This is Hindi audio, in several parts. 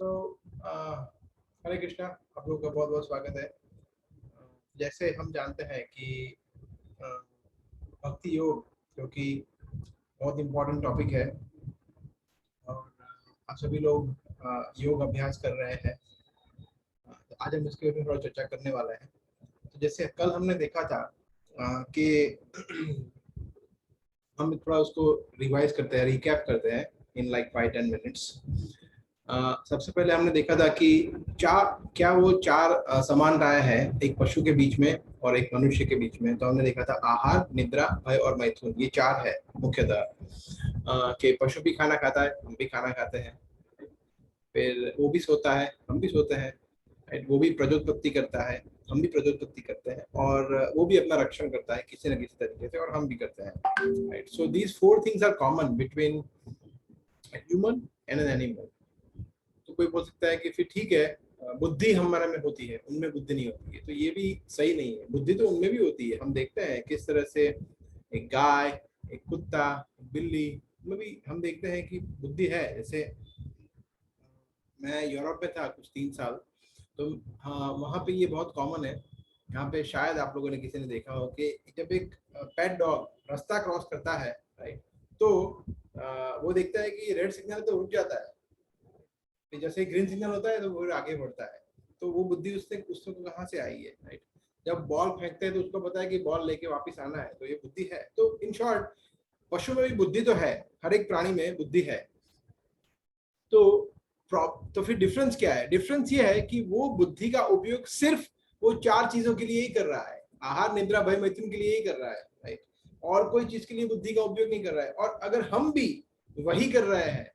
सो हरे कृष्णा, आप लोग का बहुत बहुत स्वागत है। जैसे हम जानते हैं कि भक्ति योग जो कि बहुत इम्पोर्टेंट टॉपिक है और आप सभी लोग योग अभ्यास कर रहे हैं। तो आज हम इसके ऊपर थोड़ा चर्चा करने वाले हैं। तो जैसे कल हमने देखा था कि हम थोड़ा उसको रिवाइज करते हैं, रिकैप करते हैं इन लाइक 5-10 मिनट्स। सबसे पहले हमने देखा था कि वो चार समानताएं हैं एक पशु के बीच में और एक मनुष्य के बीच में। तो हमने देखा था आहार, निद्रा, भय और मैथुन, ये चार है मुख्यतः। कि पशु भी खाना खाता है, हम भी खाना खाते हैं, फिर वो भी सोता है, हम भी सोते हैं, राइट। वो भी प्रजोत्पत्ति करता है, हम भी प्रजोत्पत्ति करते हैं, और वो भी अपना रक्षण करता है किसी न किसी तरीके से, और हम भी करते हैं, right. So these 4 things are common between human and an animal. तो कोई बोल सकता है कि फिर ठीक है, बुद्धि हमारे में होती है, उनमें बुद्धि नहीं होती है। तो ये भी सही नहीं है, बुद्धि तो उनमें भी होती है। हम देखते हैं किस तरह से एक गाय, एक कुत्ता, एक बिल्ली में भी हम देखते हैं कि बुद्धि है। जैसे मैं यूरोप में था कुछ 3 साल, तो हाँ, वहाँ पे ये बहुत कॉमन है। यहाँ पे शायद आप लोगों ने किसी ने देखा हो कि जब एक पेट डॉग रास्ता क्रॉस करता है, राइट, तो वो देखता है कि रेड सिग्नल तो रुक जाता है, जैसे ग्रीन सिग्नल होता है तो वो आगे बढ़ता है। तो वो बुद्धि उससे कहाँ से आई है, राइट। जब बॉल फेंकते हैं तो उसको पता है कि बॉल लेके वापस आना है, तो ये बुद्धि है। तो इन शॉर्ट पशु में भी बुद्धि तो है, हर एक प्राणी में बुद्धि है। तो फिर डिफरेंस क्या है? डिफरेंस ये है कि वो बुद्धि का उपयोग सिर्फ वो 4 चीजों के लिए ही कर रहा है, आहार, निद्रा, भय, मैथुन के लिए ही कर रहा है, राइट। और कोई चीज के लिए बुद्धि का उपयोग नहीं कर रहा है। और अगर हम भी वही कर रहे हैं,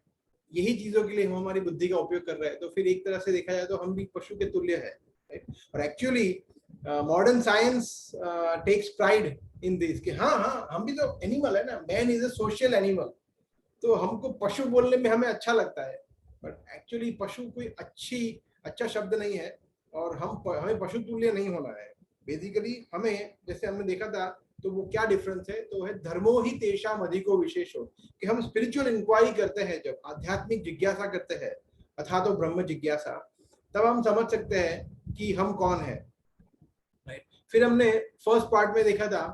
यही चीजों के लिए हम हमारी बुद्धि का उपयोग कर रहे हैं, तो फिर एक तरह से देखा जाए तो हम भी पशु के तुल्य है, राइट। और actually modern science takes pride in this कि हाँ हाँ, हम भी तो एनिमल है ना, man is a social animal. तो हमको पशु बोलने में हमें अच्छा लगता है, बट एक्चुअली पशु कोई अच्छा शब्द नहीं है, और हमें पशु तुल्य नहीं होना है। बेसिकली हमें, जैसे हमने देखा था, तो वो क्या डिफरेंस है, तो है धर्मो ही तेषाम अधिको विशेषो, कि हम स्पिरिचुअल इंक्वायरी करते हैं, जब आध्यात्मिक जिज्ञासा करते हैं, अथा तो ब्रह्म जिज्ञासा, तब हम समझ सकते हैं कि हम कौन है, राइट। फिर हमने फर्स्ट पार्ट में देखा था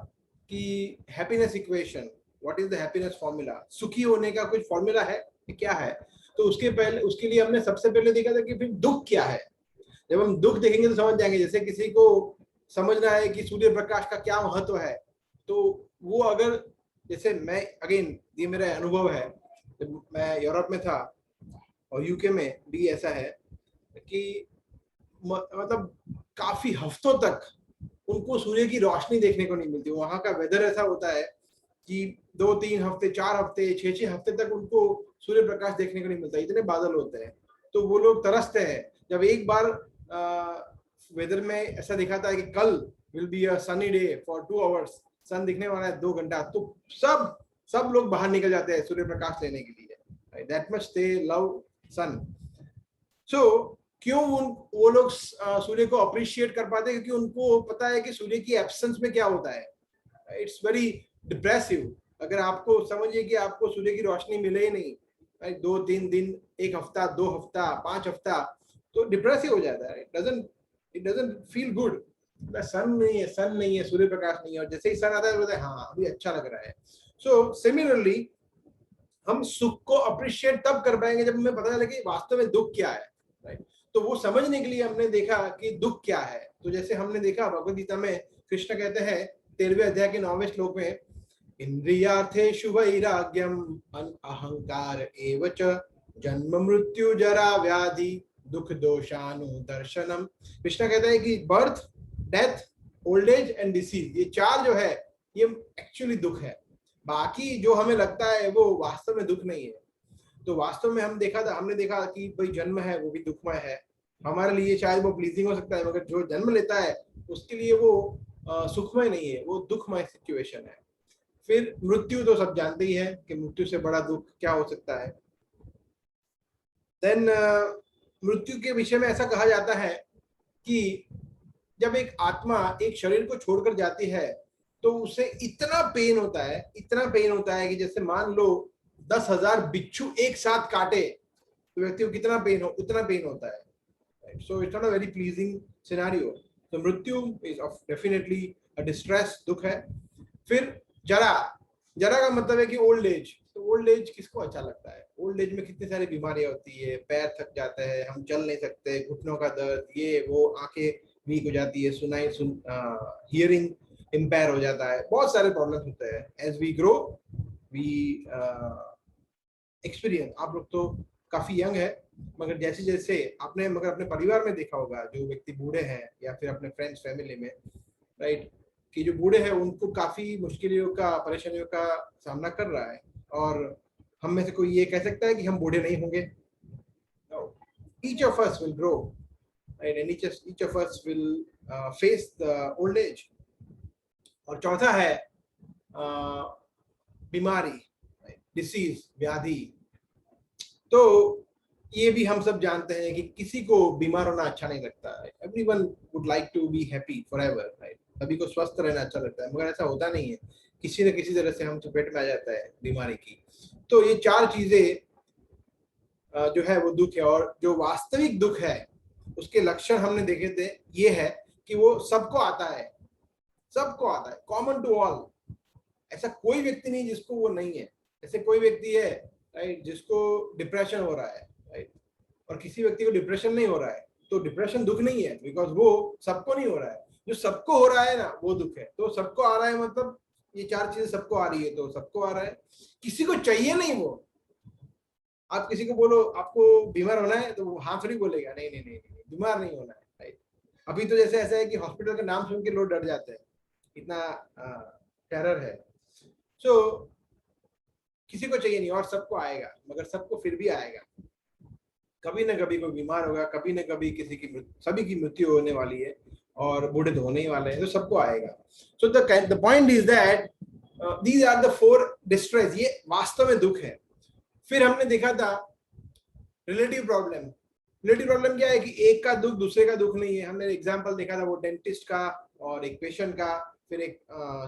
कि happiness equation, what is the happiness formula, सुखी होने का कुछ फॉर्मूला है, क्या है। तो उसके लिए हमने सबसे पहले देखा था कि फिर दुख क्या है। जब हम दुख देखेंगे तो समझ जाएंगे। जैसे किसी को समझना है कि सूर्य प्रकाश का क्या महत्व है, तो वो अगर, जैसे मैं, अगेन ये मेरा अनुभव है, जब मैं यूरोप में था और यूके में भी ऐसा है कि मतलब काफी हफ्तों तक उनको सूर्य की रोशनी देखने को नहीं मिलती। वहां का वेदर ऐसा होता है कि 2-3 हफ्ते, 4 हफ्ते, 6-6 हफ्ते तक उनको सूर्य प्रकाश देखने को नहीं मिलता, इतने बादल होते हैं। तो वो लोग तरसते हैं। जब एक बार वेदर में ऐसा दिखा था कि कल will be a sunny day for 2 hours, sun दिखने वाला है 2 घंटा, तो सब लोग बाहर निकल जाते हैं सूर्य प्रकाश लेने के लिए। दैट मच दे लव सन। सो क्यों वो लोग सूर्य को अप्रिशिएट कर पाते हैं? क्योंकि उनको पता है कि सूर्य की एब्सेंस में क्या होता है। It's very depressive. अगर आपको समझिए कि आपको सूर्य की रोशनी मिले ही नहीं, 2-3 दिन, 1 हफ्ता, 2 हफ्ता, 5 हफ्ता, तो डिप्रेसिव हो जाता है। It doesn't feel good. Sun नहीं है, सूर्य प्रकाश नहीं है, और जैसे ही सन आता है बोलते हैं हाँ अभी अच्छा लग रहा है। सो सिमिलरली हम सुख को अप्रिशिएट तब कर पाएंगे जब हमें पता चले कि वास्तव में दुख क्या है, राइट। तो वो समझने के लिए हमने देखा कि दुख क्या है। तो जैसे हमने देखा भगवद गीता में कृष्ण कहते हैं 13वें अध्याय के 9वें श्लोक में, इंद्रियार्थेषु वैराग्यम अहंकार एव च जन्म मृत्यु जरा व्याधि दुख दोषानुदर्शनम। कृष्ण कहते हैं कि birth, death, old age and disease, ये 4 जो है ये एक्चुअली दुख है। बाकी जो हमें लगता है वो वास्तव में दुख नहीं है। तो वास्तव में हमने देखा कि भाई जन्म है वो भी दुखमय है। हमारे लिए शायद वो प्लीजिंग हो सकता है, मगर जो जन्म लेता है उसके लिए वो सुखमय नहीं है, वो दुखमय सिचुएशन है। फिर मृत्यु तो सब जानते ही है कि मृत्यु से बड़ा दुख क्या हो सकता है। देन मृत्यु के विषय में ऐसा कहा जाता है कि जब एक आत्मा एक शरीर को छोड़कर जाती है तो उसे इतना पेन होता है कि जैसे मान लो 10,000 बिच्छू एक साथ काटे, तो व्यक्ति को कितना पेन हो, उतना पेन होता है। So it's not a very pleasing scenario. तो मृत्यु is of definitely a distress, दुख है। फिर जरा, जरा का मतलब है कि ओल्ड एज। तो ओल्ड एज किसको अच्छा लगता है? ओल्ड एज में कितनी सारी बीमारियां होती है, पैर थक जाते हैं, हम चल नहीं सकते, घुटनों का दर्द, ये वो, आंखें वीक हो जाती है, हियरिंग इम्पेयर हो जाता है, बहुत सारे प्रॉब्लम्स होते हैं। As we grow we experience. आप लोग तो काफी यंग है, मगर जैसे जैसे आपने मगर अपने परिवार में देखा होगा, जो व्यक्ति बूढ़े हैं या फिर अपने फ्रेंड्स फैमिली में, राइट, कि जो बूढ़े हैं उनको काफी मुश्किलों का, परेशानियों का सामना कर रहा है। और हम में से कोई ये कह सकता है कि हम बूढ़े नहीं होंगे? Each of us will grow, right, and each of us will face the old age. और चौथा है बीमारी, डिसीज, व्याधि। तो ये भी हम सब जानते हैं कि किसी को बीमार होना अच्छा नहीं लगता है। Everyone would like to be happy forever, right. सभी को स्वस्थ रहना अच्छा लगता है, मगर ऐसा होता नहीं है, किसी न किसी तरह से हम चपेट में आ जाता है बीमारी की। तो ये चार चीजें जो है वो दुख है। और जो वास्तविक दुख है उसके लक्षण हमने देखे थे, ये है कि वो सबको आता है, सबको आता है, कॉमन टू ऑल। ऐसा कोई व्यक्ति नहीं जिसको वो नहीं है। ऐसे कोई व्यक्ति है, राइट, जिसको डिप्रेशन हो रहा है, राइट, और किसी व्यक्ति को डिप्रेशन नहीं हो रहा है। तो डिप्रेशन दुख नहीं है, बिकॉज वो सबको नहीं हो रहा है। जो सबको हो रहा है ना, वो दुख है। तो सबको आ रहा है मतलब ये चार चीजें सबको आ रही है, तो सबको आ रहा है। किसी को चाहिए नहीं वो। आप किसी को बोलो आपको बीमार होना है, तो वो हाँ थोड़ी बोलेगा, नहीं नहीं नहीं नहीं, बीमार नहीं होना है, राइट। अभी तो जैसे ऐसा है कि हॉस्पिटल का नाम सुन के लोग डर जाते हैं, इतना टेरर है। सो किसी को चाहिए नहीं, और सबको आएगा, मगर सबको फिर भी आएगा। कभी ना कभी कोई बीमार होगा, कभी ना कभी किसी की, सभी की मृत्यु होने वाली है, और बूढ़े तो होने ही वाले हैं, तो सबको आएगा। So the point is that these are the 4 distress. ये वास्तव में दुख है। फिर हमने देखा था रिलेटिव प्रॉब्लम। रिलेटिव प्रॉब्लम क्या है कि एक का दुख दूसरे का दुख नहीं है। हमने एग्जांपल देखा था वो डेंटिस्ट का और एक पेशेंट का, फिर एक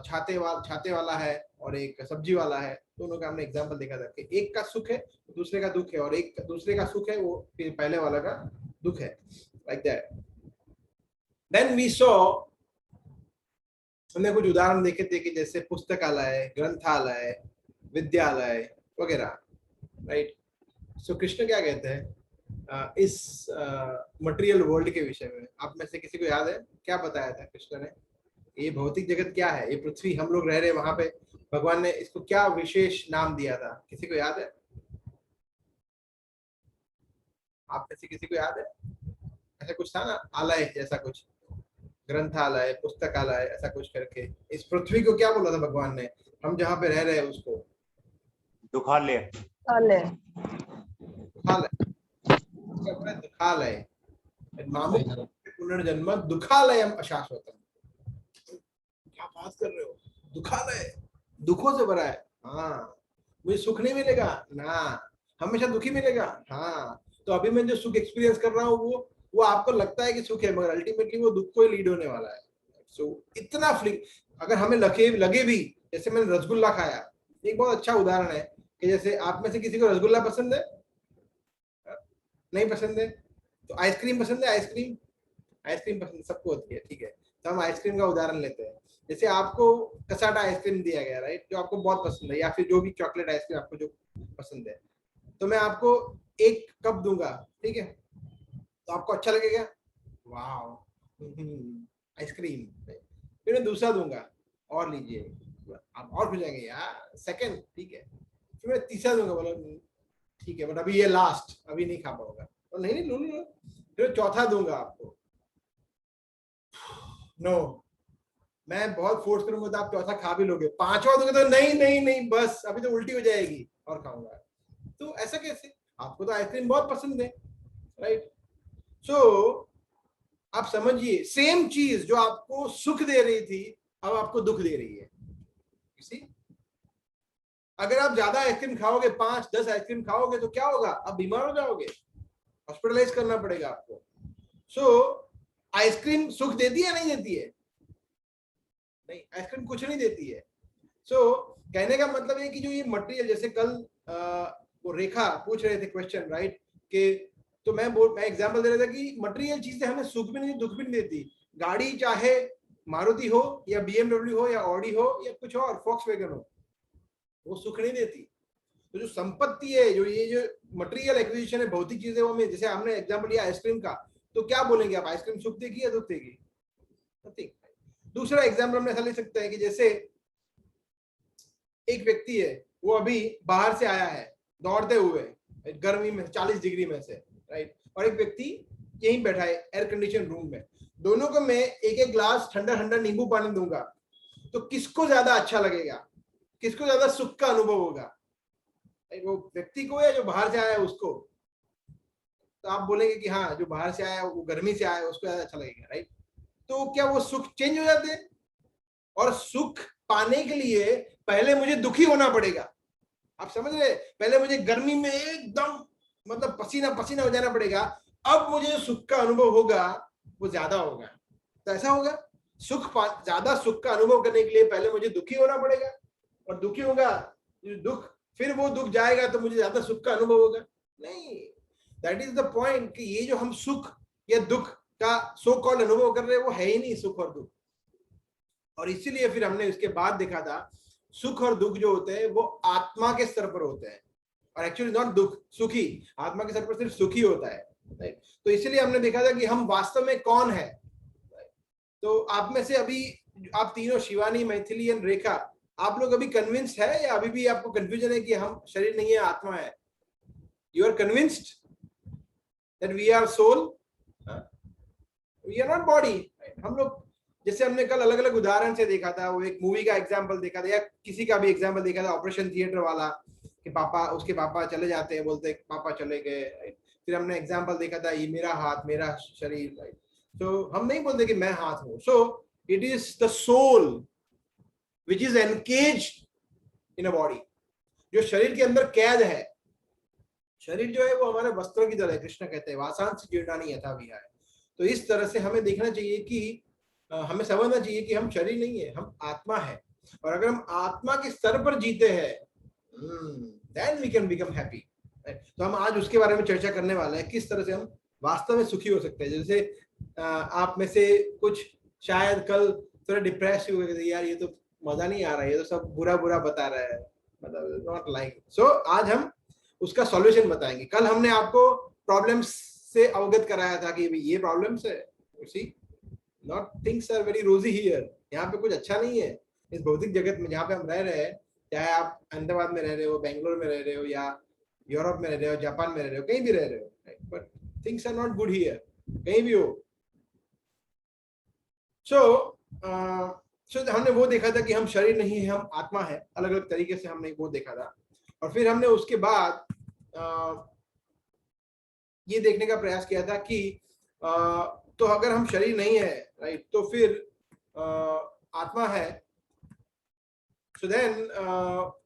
छाते वाला है और एक सब्जी वाला है। दोनों का हमने एग्जांपल देखा था कि एक का सुख है दूसरे का दुख है, और एक दूसरे का सुख है वो फिर पहले वाला का दुख है, like that. Then we saw, हमने कुछ उदाहरण देखे थे कि जैसे पुस्तकालय, ग्रंथालय, विद्यालय वगैरह, राइट। सो कृष्ण क्या कहते हैं इस मटेरियल वर्ल्ड के विषय में? आप में से किसी को याद है क्या बताया था कृष्ण ने? ये भौतिक जगत क्या है, ये पृथ्वी हम लोग रह रहे, वहां पे भगवान ने इसको क्या विशेष नाम दिया था? किसी को याद है? आप में से किसी को याद है? ऐसा कुछ था ना, आलय जैसा कुछ, ग्रंथालय, पुस्तकालय, ऐसा कुछ करके। इस पृथ्वी को क्या बोला था भगवान ने, हम जहाँ पे रह रहे हैं उसको? दुखालय। दुखालय। पुनर्जन्म दुखालयम अशाश्वतम। क्या बात कर रहे हो, दुखालय, दुखों से भरा है। हाँ, मुझे सुख नहीं मिलेगा ना, हमेशा दुखी मिलेगा। हाँ, तो अभी मैं जो सुख एक्सपीरियंस कर रहा हूँ वो आपको लगता है कि सुख है, मगर अल्टीमेटली वो दुख को ही लीड होने वाला है। सो इतना फ्लिक, अगर हमें लगे भी, जैसे मैंने रसगुल्ला खाया, एक बहुत अच्छा उदाहरण है कि जैसे आप में से किसी को रसगुल्ला पसंद है, नहीं पसंद है? तो आइसक्रीम पसंद है? आइसक्रीम, आइसक्रीम पसंद सबको होती है, ठीक है। तो हम आइसक्रीम का उदाहरण लेते हैं। जैसे आपको कसाटा आइसक्रीम दिया गया, राइट, जो आपको बहुत पसंद है, या फिर जो भी चॉकलेट आइसक्रीम आपको जो पसंद है, तो मैं आपको एक कप दूंगा, ठीक है, तो आपको अच्छा लगेगा, वाह आइसक्रीम। फिर मैं दूसरा दूंगा, और लीजिए, आप और खुश जाएंगे यार, सेकंड, ठीक है। फिर मैं तीसरा दूंगा, बोलो ठीक है बट अभी ये लास्ट, अभी नहीं खा पाऊंगा, तो नहीं नहीं लो। फिर चौथा दूंगा आपको, नो, मैं बहुत फोर्स करूंगा तो आप चौथा खा भी लोगे। पांचवा दोगे तो नहीं नहीं नहीं, बस अभी तो उल्टी हो जाएगी और खाऊंगा। तो ऐसा कैसे? आपको तो आइसक्रीम बहुत पसंद है, राइट। सो आप समझिए, सेम चीज जो आपको सुख दे रही थी अब आपको दुख दे रही है। किसी, अगर आप ज्यादा आइसक्रीम खाओगे, 5-10 आइसक्रीम खाओगे, तो क्या होगा? आप बीमार हो जाओगे, हॉस्पिटलाइज करना पड़ेगा आपको। सो आइसक्रीम सुख देती है नहीं देती है? नहीं, आइसक्रीम कुछ नहीं देती है। सो कहने का मतलब है कि जो ये मटेरियल, जैसे कल वो रेखा पूछ रहे थे क्वेश्चन, राइट, कि तो मैं एग्जांपल दे रहा था कि मटेरियल चीजें हमें सुख भी नहीं दुख भी नहीं देती। गाड़ी चाहे मारुति हो या BMW हो या ऑडी हो या कुछ और फॉक्सवैगन हो, वो सुख नहीं देती। तो जो संपत्ति है, जो ये जो मटेरियल एक्विजिशन है, भौतिक चीजें, वो में जैसे हमने एग्जांपल लिया आइसक्रीम का, तो क्या बोलेंगे आप, आइसक्रीम सुख देगी या दुख देगी? नथिंग। दूसरा एग्जांपल हमने ऐसा ले सकते हैं कि जैसे एक व्यक्ति है, वो अभी बाहर से आया है दौड़ते हुए गर्मी में 40 डिग्री में से, राइट, और एक व्यक्ति यहीं बैठा है एयर कंडीशन रूम में। दोनों को मैं एक एक ग्लास ठंडा ठंडा नींबू पानी दूंगा, तो किसको ज्यादा अच्छा लगेगा, किसको ज्यादा सुख का अनुभव होगा? वो व्यक्ति को या जो बाहर से आया है उसको? तो आप बोलेंगे कि हाँ, जो बाहर से आया है, वो गर्मी से आया है, उसको ज्यादा अच्छा लगेगा, राइट। तो क्या वो सुख चेंज हो जाते हैं? और सुख पाने के लिए पहले मुझे दुखी होना पड़ेगा, आप समझ रहे? पहले मुझे गर्मी में एकदम मतलब पसीना पसीना हो जाना पड़ेगा, अब मुझे सुख का अनुभव होगा वो ज्यादा होगा। तो ऐसा होगा, ज्यादा सुख का अनुभव करने के लिए पहले मुझे दुखी होना पड़ेगा, और दुखी होगा दुख, फिर वो दुख जाएगा तो मुझे ज्यादा सुख का अनुभव होगा? नहीं, दैट इज द पॉइंट कि ये जो हम सुख या दुख का सो कॉल्ड अनुभव कर रहे हैं, वो है ही नहीं सुख और दुख। और इसीलिए फिर हमने इसके बाद देखा था सुख और दुख जो होते हैं वो आत्मा के स्तर पर होते हैं, और एक्चुअली नॉट दुख, सुखी आत्मा के स्तर पर सिर्फ सुखी होता है, राइट। तो इसीलिए हमने देखा था कि हम वास्तव में कौन है। तो आप में से अभी आप तीनों, शिवानी, मैथिली एंड रेखा, आप लोग अभी कन्विंस्ड है या अभी भी आपको कंफ्यूजन है कि हम शरीर नहीं है, आत्मा है? You are convinced that we are soul, we are not body. हम लोग, जैसे हमने कल अलग अलग उदाहरण से देखा था, वो एक मूवी का एग्जांपल देखा था या किसी का भी एग्जांपल देखा था, ऑपरेशन थिएटर वाला, कि पापा, उसके पापा चले जाते हैं, बोलते हैं पापा चले गए। फिर हमने एग्जांपल देखा था, ये मेरा हाथ, मेरा शरीर, राइट। तो हम नहीं बोलते कि मैं हाथ हूं। So it is the soul which is encaged in a body, जो शरीर के अंदर कैद है। शरीर जो है वो हमारे वस्त्रों की तरह है, कृष्ण कहते हैं वासांस जीर्णानि यथा विहाय। तो इस तरह से हमें देखना चाहिए कि हमें समझना चाहिए कि हम शरीर नहीं है, हम आत्मा है। और अगर हम आत्मा के स्तर पर जीते हैं, then we can become happy। तो हम आज उसके बारे में चर्चा करने वाले हैं, किस तरह से हम वास्तव में सुखी हो सकते हैं। जैसे आप में से कुछ शायद कल थोड़ा डिप्रेस हुए थे, यार ये तो मजा नहीं आ रहा है, ये तो सब बुरा बुरा बता रहा है, मतलब नॉट लाइक। सो आज हम उसका सॉल्यूशन बताएंगे। कल हमने आपको प्रॉब्लम्स से अवगत कराया था कि ये प्रॉब्लम्स है, सी नॉट थिंग्स आर वेरी रोजी हियर। यहाँ पे कुछ अच्छा नहीं है इस भौतिक जगत में जहाँ पे हम रह रहे हैं, चाहे आप अहमदाबाद में रह रहे हो, बेंगलोर में रह रहे हो, या यूरोप में रह रहे हो, जापान में रह रहे हो, कहीं भी रह रहे हो, but things are not good here, कहीं भी हो। सो हमने वो देखा था कि हम शरीर नहीं है, हम आत्मा है। अलग अलग तरीके से हमने वो देखा था। और फिर हमने उसके बाद ये देखने का प्रयास किया था कि तो अगर हम शरीर नहीं है, राइट, तो फिर आत्मा है। सो देन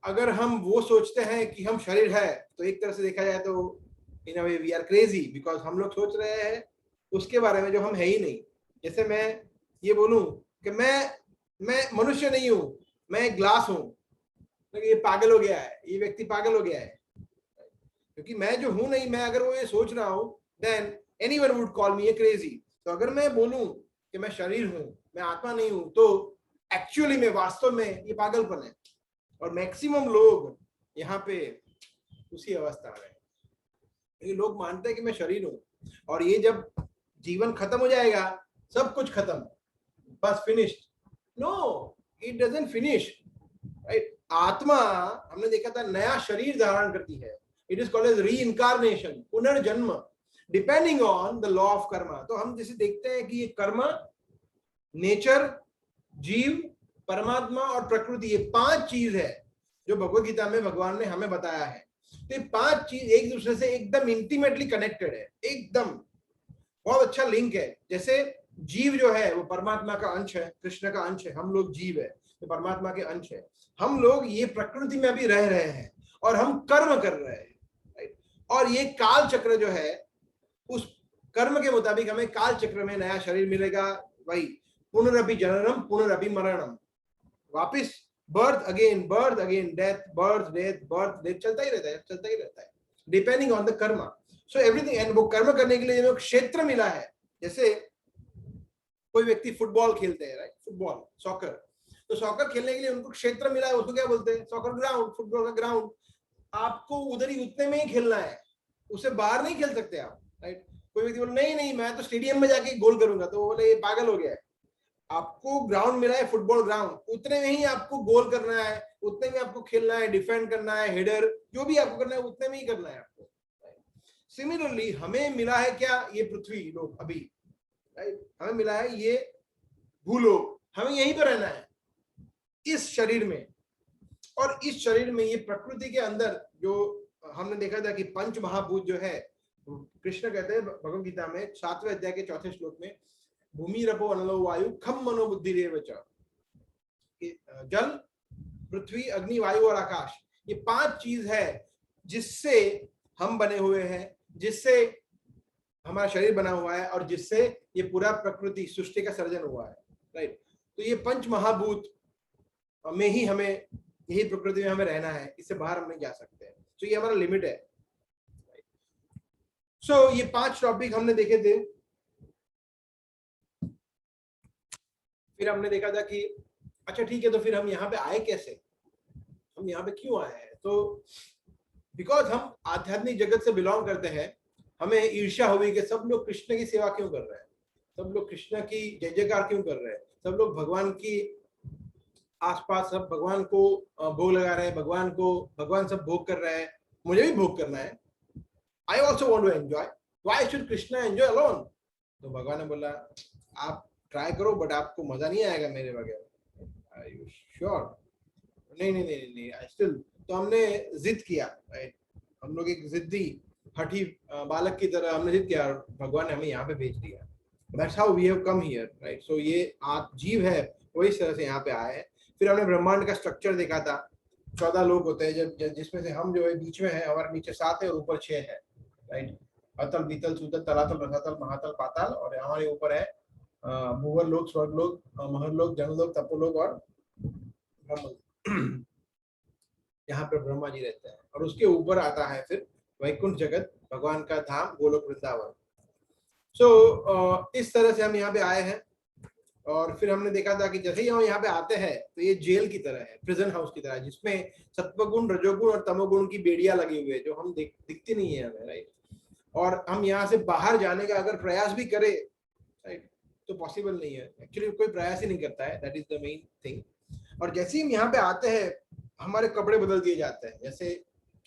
अगर हम वो सोचते हैं कि हम शरीर है, तो एक तरह से देखा जाए तो in a way we are crazy, because हम लोग सोच रहे हैं उसके बारे में जो हम है ही नहीं। जैसे मैं ये बोलूं कि मैं मनुष्य नहीं हूं, मैं एक ग्लास हूं, तो ये पागल हो गया है, ये व्यक्ति पागल हो गया है, क्योंकि मैं जो हूं नहीं, मैं अगर वो ये सोच रहा हूं, than anyone would call me A crazy. तो अगर मैं बोलूं कि मैं शरीर हूं, मैं आत्मा नहीं हूं, तो एक्चुअली में वास्तव में ये पागलपन है। और मैक्सिमम लोग यहाँ पे उसी अवस्था में, ये लोग मानते हैं कि मैं शरीर हूं, और ये जब जीवन खत्म हो जाएगा, सब कुछ खत्म, बस finished. No, it doesn't finish, right. आत्मा, हमने देखा था, नया शरीर धारण करती है। It is called as reincarnation, पुनर्जन्म, depending on the law of karma. तो हम जैसे देखते हैं कि ये कर्म, नेचर, जीव, परमात्मा और प्रकृति, ये 5 चीज है जो भगवत गीता में भगवान ने हमें बताया है। तो ये 5 चीज एक दूसरे से एकदम इंटीमेटली कनेक्टेड है, एकदम बहुत अच्छा लिंक है। जैसे जीव जो है वो परमात्मा का अंश है, कृष्ण का अंश है, हम लोग जीव है, तो परमात्मा के अंश है। हम लोग ये प्रकृति में भी रह रहे हैं और हम कर्म कर रहे हैं, राइट। और ये काल चक्र जो है, उस कर्म के मुताबिक हमें काल चक्र में नया शरीर मिलेगा, वही पुनरअपि जननम पुनरअपि मरणम, वापिस birth again death, birth death, birth death, चलता ही रहता है, चलता ही रहता है, depending on the Karma. So everything, and वो कर्म करने के लिए जो क्षेत्र मिला है, जैसे कोई व्यक्ति फुटबॉल खेलते हैं, राइट, फुटबॉल, सॉकर, तो सॉकर खेलने के लिए उनको क्षेत्र मिला है, उसको क्या बोलते हैं, सॉकर ग्राउंड, फुटबॉल का ग्राउंड। आपको उधर ही उतने में ही खेलना है, उससे बाहर नहीं खेल सकते आप, राइट। कोई व्यक्ति बोले नहीं नहीं मैं तो स्टेडियम में जाके गोल करूंगा, तो बोले ये पागल हो गया है। आपको ग्राउंड मिला है, फुटबॉल ग्राउंड, उतने में ही आपको गोल करना है, उतने में आपको खेलना है, डिफेंड करना है, हेडर, जो भी आपको करना है उतने में ही करना है आपको। सिमिलरली हमें मिला है क्या, ये पृथ्वी लोग अभी, राइट, हमें मिला है ये भूलोक, हमें यहीं पर रहना है इस शरीर में। और इस शरीर में ये प्रकृति के अंदर जो हमने देखा था कि पंच महाभूत जो है, कृष्ण कहते हैं भगवद गीता में 7वें अध्याय के 4थे श्लोक में, भूमि रपो अनलो वायु खम मनो बुद्धि रेव च, जल, पृथ्वी, अग्नि, वायु और आकाश, ये 5 चीज है जिससे हम बने हुए हैं, जिससे हमारा शरीर बना हुआ है, और जिससे ये पूरा प्रकृति सृष्टि का सर्जन हुआ है, राइट। तो ये पंच महाभूत में ही हमें, यही प्रकृति में हमें रहना है, इससे बाहर हम नहीं जा सकते हैं। तो ये हमारा लिमिट है। सो ये 5 टॉपिक हमने देखे थे। फिर हमने देखा था कि अच्छा ठीक है, तो फिर हम यहाँ पे आए कैसे, हम यहाँ पे क्यों आए हैं। तो बिकॉज हम आध्यात्मिक जगत से बिलोंग करते हैं, हमें ईर्ष्या हुई कि सब लोग कृष्ण की सेवा क्यों कर रहे हैं, सब लोग कृष्ण की जय जयकार क्यों कर रहे हैं, सब लोग भगवान की आसपास, सब भगवान को भोग लगा रहे हैं, भगवान सब भोग कर रहे हैं, मुझे भी भोग करना है, I also want to enjoy, why should Krishna enjoy alone. तो भगवान ने बोला आप ट्राई करो, बट आपको मजा नहीं आएगा मेरे बगैर। Are you sure? नहीं नहीं नहीं नहीं, आई स्टिल। तो हमने जिद किया, राइट, हम लोग एक जिद्दी हठी बालक की तरह हमने जिद किया, भगवान ने हमें यहाँ पे भेज दिया। That's how we have come here, right. So ये आप जीव है, वो इस तरह से यहाँ पे आए हैं। फिर हमने ब्रह्मांड का स्ट्रक्चर देखा था, 14 लोग होते हैं, जिसमें से हम जो है बीच में है, हमारे नीचे 7 है और ऊपर 6 है, राइट। अतल, बीतल, सुतल, तलातल, रसातल, महातल, पाताल, और हमारे ऊपर है भूवर लोग, स्वर्ग लोग, महर लोग, जन लोग, तपोलोक और ब्रह्म। यहाँ पे ब्रह्मा जी रहते हैं, और उसके ऊपर आता है फिर वैकुंठ जगत, भगवान का धाम, गोलोक वृंदावन। सो इस तरह से हम यहाँ पे आए हैं। और फिर हमने देखा था कि जैसे ही हम यहाँ पे आते हैं तो ये जेल की तरह है, प्रिजन हाउस की तरह है, जिसमें सत्वगुण, रजोगुण और तमोगुण की बेड़ियां लगी हुई है, जो हम दिखती नहीं है हमें, राइट। और हम यहाँ से बाहर जाने का अगर प्रयास भी करें, राइट, तो पॉसिबल नहीं है। एक्चुअली कोई प्रयास ही नहीं करता है, that is the main thing. और जैसे ही हम यहाँ पे आते हैं, हमारे कपड़े बदल दिए जाते हैं, जैसे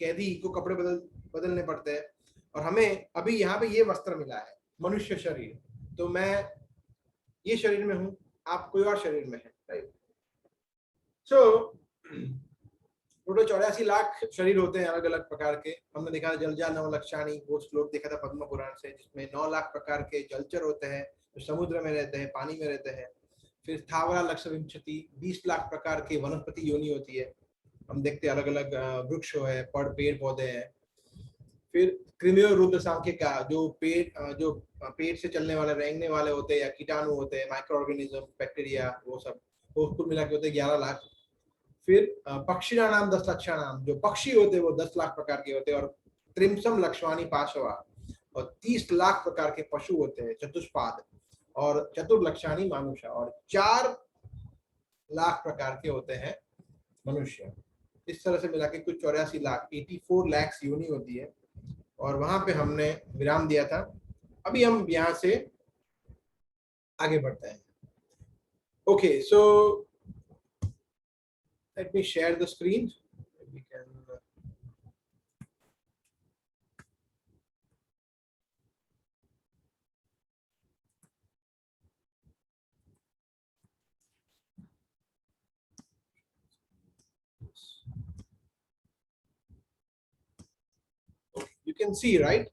कैदी को कपड़े बदलने पड़ते हैं, और हमें अभी यहाँ पे ये वस्त्र मिला है, मनुष्य शरीर। तो मैं ये शरीर में हूँ, आप कोई और शरीर में है, राइट। सो टोटल 84 लाख शरीर होते हैं अलग अलग प्रकार के। हमने देखा जलजा 9 लक्षाणी, वो श्लोक देखा था पद्म पुराण से, जिसमें 9 लाख प्रकार के जलचर होते हैं, जो समुद्र में रहते हैं, पानी में रहते हैं। फिर स्थावरा लक्ष विंशति, 20 लाख प्रकार की वनस्पति योनि होती है। हम देखते हैं अलग अलग वृक्ष है, पेड़ पौधे हैं। फिर कृमियो रुद्र सांख्य का, जो पेट से चलने वाले, रेंगने वाले होते हैं, या कीटाणु होते हैं, माइक्रो ऑर्गेनिज्म, बैक्टीरिया, वो सब, वो कुल मिला के होते हैं 11 लाख। फिर पक्षिणा नाम 10 लक्षाणाम, जो पक्षी होते हैं वो 10 लाख प्रकार के होते हैं। और त्रिमसम लक्ष्वाणी पाशवा, और 30 लाख प्रकार के पशु होते हैं, चतुष्पाद, और चतुर्लक्षाणी मानुषा, और 4 लाख प्रकार के होते हैं मनुष्य। इस तरह से मिला के कुछ 84 लाख, 84 लाख योनि होती है। और वहां पे हमने विराम दिया था। अभी हम यहाँ से आगे बढ़ते हैं। Okay, so let me share the screen. We can okay, you can see, right?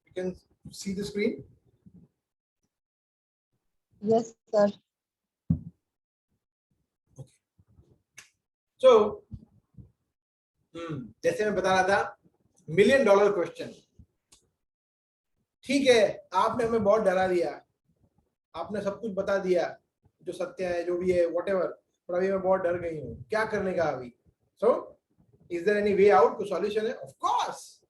You can see the screen. Yes, sir. Okay. So, जैसे मैं बता रहा था, $1 million क्वेश्चन। ठीक है, आपने हमें बहुत डरा दिया, आपने सब कुछ बता दिया जो सत्य है, जो भी है, व्हाटएवर, पर अभी मैं बहुत डर गई हूँ, क्या करने का अभी? So is there any way out? कोई सॉल्यूशन है? Of course.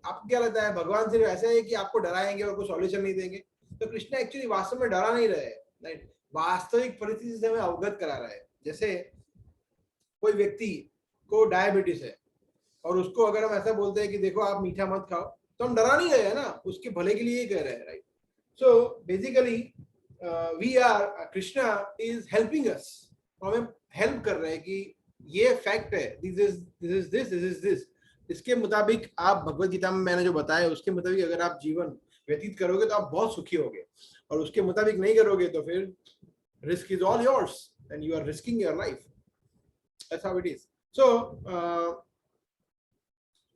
आपको क्या लगता है भगवान सिर्फ ऐसे है कि आपको डराएंगे और कोई सॉल्यूशन नहीं देंगे? तो कृष्ण एक्चुअली वास्तव में डरा नहीं रहे, राइट? वास्तविक परिस्थिति से हमें अवगत करा रहा है। जैसे कोई व्यक्ति को डायबिटीज है और उसको अगर हम ऐसा बोलते हैं कि देखो आप मीठा मत खाओ, तो हम डरा नहीं रहे हैं ना, उसके भले के लिए ही कह रहे हैं, right? So basically we are, Krishna is helping us, हमें हेल्प कर रहे हैं कि ये फैक्ट है, दिस इज दिस। इसके मुताबिक आप भगवत गीता में मैंने जो बताया उसके मुताबिक अगर आप जीवन व्यतीत करोगे तो आप बहुत सुखी होगे, और उसके मुताबिक नहीं करोगे तो फिर risk is all yours and you are risking your life. That's how it is. So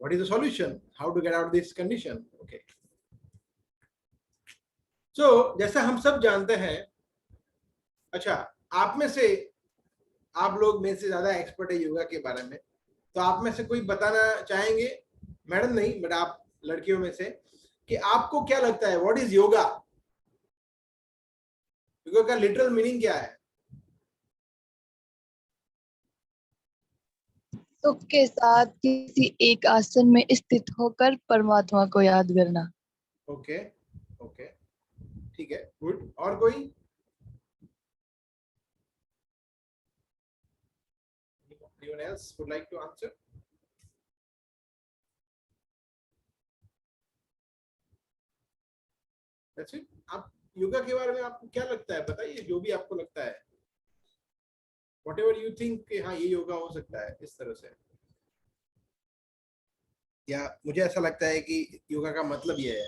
what is the solution? How to get out of this condition? Okay. So जैसा हम सब जानते हैं, अच्छा आप में से, आप लोग में से ज्यादा एक्सपर्ट है योगा के बारे में, तो आप में से कोई बताना चाहेंगे? मैडम नहीं, बट आप लड़कियों में से, कि आपको क्या लगता है व्हाट इज योगा? योगा का लिटरल मीनिंग क्या है? सुख के साथ किसी एक आसन में स्थित होकर परमात्मा को याद करना। ओके ओके, ठीक है, गुड। और कोई? Anyone else would like to answer? That's it. आप योगा के बारे में आपको क्या लगता है बताइए, जो भी आपको लगता है, whatever you think कि हाँ ये योगा हो सकता है इस तरह से, या मुझे ऐसा लगता है कि योगा का मतलब ये है।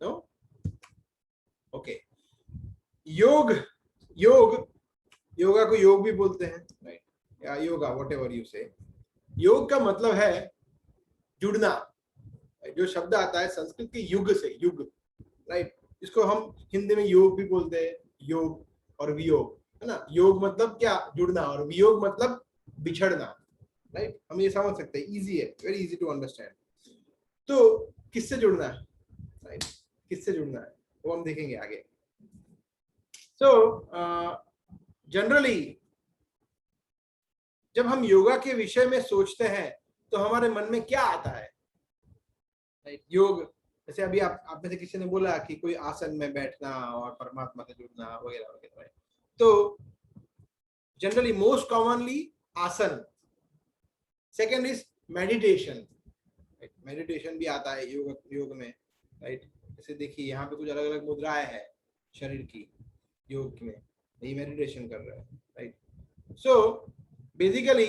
नो? ओके। योग, योगा को योग भी बोलते हैं, राइट? या योगा, व्हाटएवर यू से। योग का मतलब है जुड़ना, जो शब्द आता है संस्कृत के युग से, युग, राइट? इसको हम हिंदी में योग भी बोलते हैं, योग और वियोग, है ना? योग मतलब क्या? जुड़ना, और वियोग मतलब बिछड़ना, राइट? हम ये समझ सकते हैं, इजी है, वेरी इजी टू अंडरस्टैंड। तो किससे जुड़ना है, राइट? किससे जुड़ना है वो हम देखेंगे आगे। सो जनरली जब हम योगा के विषय में सोचते हैं तो हमारे मन में क्या आता है, राइट? योग, जैसे अभी आप में से किसी ने बोला कि कोई आसन में बैठना और परमात्मा से जुड़ना वगैरह वगैरह, राइट? तो जनरली मोस्ट कॉमनली आसन, सेकंड इज मेडिटेशन, मेडिटेशन भी आता है योग में, राइट? जैसे देखिए यहाँ पे कुछ अलग अलग मुद्राएं हैं शरीर की, योग में ये मेडिटेशन कर रहा है, right? So basically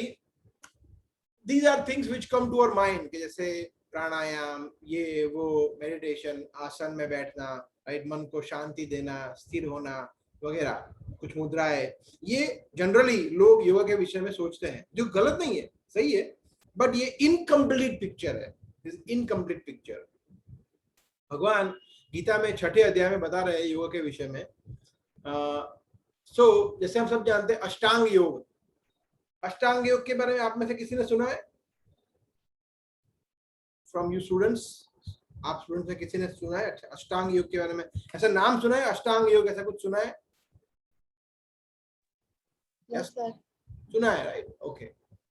these are things which come to our mind, कि जैसे प्राणायाम, ये वो, मेडिटेशन, आसन में बैठना, राइट? मन को शांति देना, स्थिर होना वगैरह, कुछ मुद्राएं, ये जनरली लोग योगा के विषय में सोचते हैं, जो गलत नहीं है, सही है, बट ये इनकम्प्लीट पिक्चर है, इनकम्प्लीट पिक्चर। भगवान गीता में 6ठे अध्याय में बता रहे हैं योगा के विषय में। सो जैसे हम सब जानते हैं अष्टांग योग, अष्टांग योग के बारे में आप में से किसी ने सुना है? फ्रॉम यू स्टूडेंट्स, आप स्टूडेंट्स में किसी ने सुना है अष्टांग योग के बारे में? ऐसा नाम सुना है अष्टांग योग, ऐसा कुछ सुना है? Yes sir. सुना है, राइट? ओके।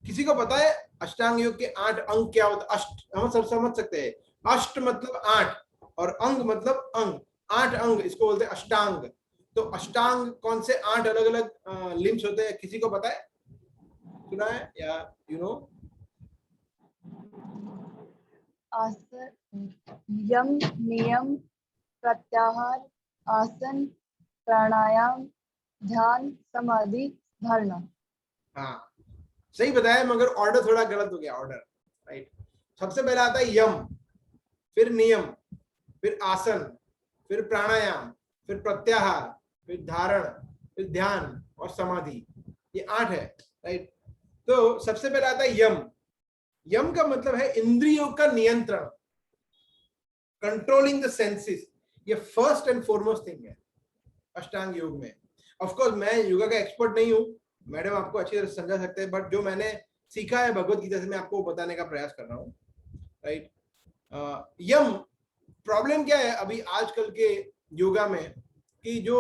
किसी को पता है अष्टांग योग के 8 अंग क्या होता है? अष्ट हम सब समझ सकते हैं, अष्ट मतलब 8 और अंग मतलब अंग, 8 अंग, इसको बोलते हैं अष्टांग। तो अष्टांग कौन से 8 अलग अलग लिम्स होते हैं, किसी को पता है? सुना है या यू नो? आसन, यम, नियम, प्रत्याहार, आसन, प्राणायाम, ध्यान, समाधि, धारणा। हाँ सही बताया, मगर ऑर्डर थोड़ा गलत हो गया, ऑर्डर, राइट? सबसे पहले आता है यम, फिर नियम, फिर आसन, फिर प्राणायाम, फिर प्रत्याहार, फिर धारण, फिर ध्यान और समाधि, ये 8 है, राइट? तो सबसे पहले आता है यम। यम का मतलब है इंद्रियों का नियंत्रण, कंट्रोलिंग द सेंसेस, ये फर्स्ट एंड फॉरमोस्ट थिंग है अष्टांग योग में। ऑफ कोर्स मैं योगा का एक्सपर्ट नहीं हूं, मैडम आपको अच्छी तरह समझा सकते हैं, बट जो मैंने सीखा है भगवत गीता से मैं आपको बताने का प्रयास कर रहा हूं, राइट? यम प्रॉब्लम क्या है अभी आजकल के योगा में कि जो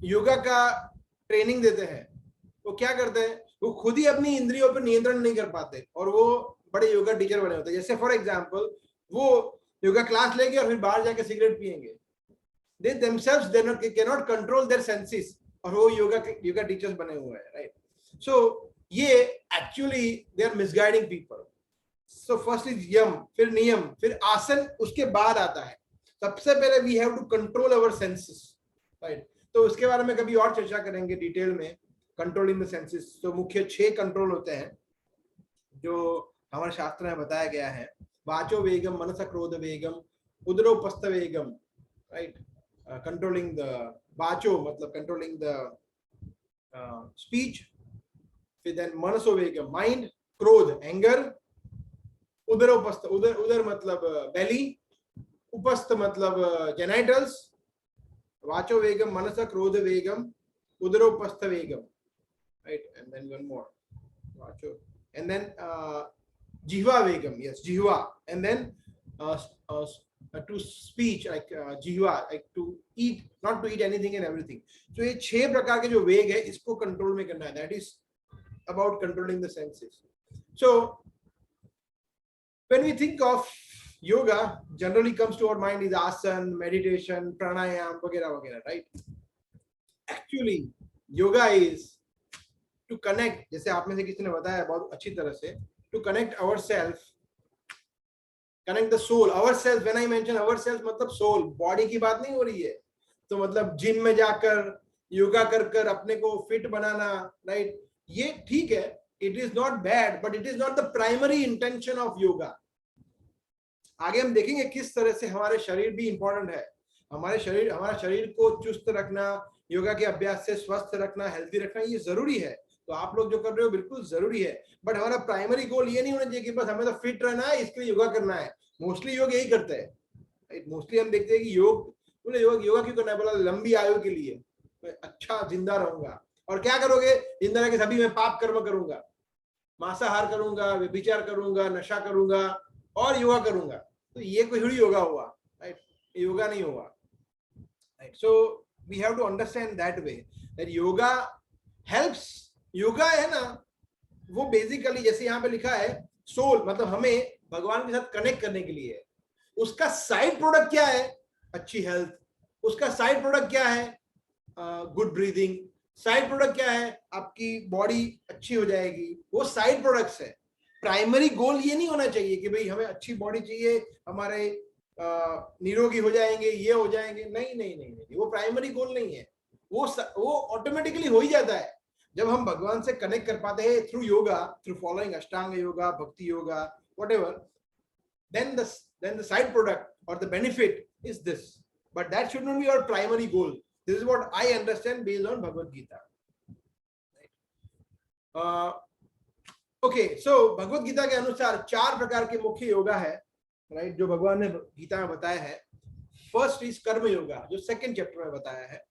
योगा का ट्रेनिंग देते हैं वो क्या करते हैं, वो खुद ही अपनी इंद्रियों पर नियंत्रण नहीं कर पाते और वो बड़े योगा टीचर बने होते हैं। जैसे फॉर एग्जांपल वो योगा क्लास लेंगे और फिर बाहर जाके सिगरेट पिएंगे। They themselves cannot control their senses और वो योगा टीचर्स बने हुए हैं, राइट? सो ये actually they are misguiding people. So first is यम, फिर नियम, फिर आसन, उसके बाद आता है सबसे पहले we have to control our senses, right? तो उसके बारे में कभी और चर्चा करेंगे डिटेल में, कंट्रोलिंग द सेंसेस। तो मुख्य 6 कंट्रोल होते हैं जो हमारे शास्त्र में बताया गया है। वाचो वेगम, मनस क्रोध वेगम, उदरोपस्थ वेगम, राइट? Controlling the vacho मतलब controlling the speech, then manaso vegam mind, क्रोध anger, उदरोपस्थ उदर मतलब belly, उपस्थ मतलब genitals, वाचो वेगम, मनस क्रोध वेगम, उदरोपस्थ वेगम, right? And then one more vacho, and then jihva vegam, yes, jihva, and then to speech like jihva, like to eat, not to eat anything and everything. So ये 6 प्रकार के जो वेग है इसको कंट्रोल में करना है, that is about controlling the senses. So when we think of yoga, generally comes to our mind is asan, meditation, pranayam वगैरह वगैरह, right? Actually yoga is to connect, जैसे आप में से किसी ने बताया बहुत अच्छी तरह से, to connect ourselves, connect the soul, ourselves. When I mention ourselves मतलब soul, body की बात नहीं हो रही है। तो मतलब जिम में जाकर योगा कर कर अपने को फिट बनाना, राइट? ये ठीक है, it is not bad, but it is not the primary intention of yoga. आगे हम देखेंगे किस तरह से हमारे शरीर भी इंपॉर्टेंट है। हमारा शरीर को चुस्त रखना, योगा के अभ्यास से स्वस्थ रखना, हेल्थी रखना, ये जरूरी है। तो आप लोग जो कर रहे हो बिल्कुल जरूरी है, बट हमारा प्राइमरी गोल ये नहीं होना चाहिए कि बस हमें तो फिट रहना है इसके लिए योगा करना है। मोस्टली योग यही करते हैं, राइट? मोस्टली हम देखते हैं कि बोले योगा क्यों करना है, बोला लंबी आयु के लिए, मैं अच्छा जिंदा रहूंगा। और क्या करोगे जिंदा रह के? सभी मैं पाप कर्म करूंगा, मांसाहार करूंगा, व्यभिचार करूंगा, नशा करूंगा और योगा करूंगा। तो ये कोई थोड़ी योगा हुआ, राइट? योगा नहीं हुआ, right? So we have to understand that way that yoga helps. Yoga है ना, वो बेसिकली जैसे यहाँ पे लिखा है सोल, मतलब हमें भगवान के साथ कनेक्ट करने के लिए है। उसका साइड प्रोडक्ट क्या है? अच्छी हेल्थ। उसका साइड प्रोडक्ट क्या है? Good breathing. साइड प्रोडक्ट क्या है? आपकी बॉडी अच्छी हो जाएगी। वो साइड प्रोडक्ट्स है। प्राइमरी गोल ये नहीं होना चाहिए कि भाई हमें अच्छी बॉडी चाहिए, हमारे निरोगी हो जाएंगे, ये हो जाएंगे। नहीं नहीं नहीं नहीं, वो प्राइमरी गोल नहीं है। वो ऑटोमेटिकली हो ही जाता है जब हम भगवान से कनेक्ट कर पाते हैं थ्रू योगा, थ्रू फॉलोइंग अष्टांग योगा, भक्ति yoga, whatever. Then the side product or the benefit is this, but that should not be our primary goal. This is what I understand based on Bhagavad Gita. Okay, so Bhagavad Gita के अनुसार 4 प्रकार के मुख्य योगा है, राइट? जो भगवान ने गीता में बताया है। फर्स्ट इज कर्म योगा, जो 2nd चैप्टर में बताया है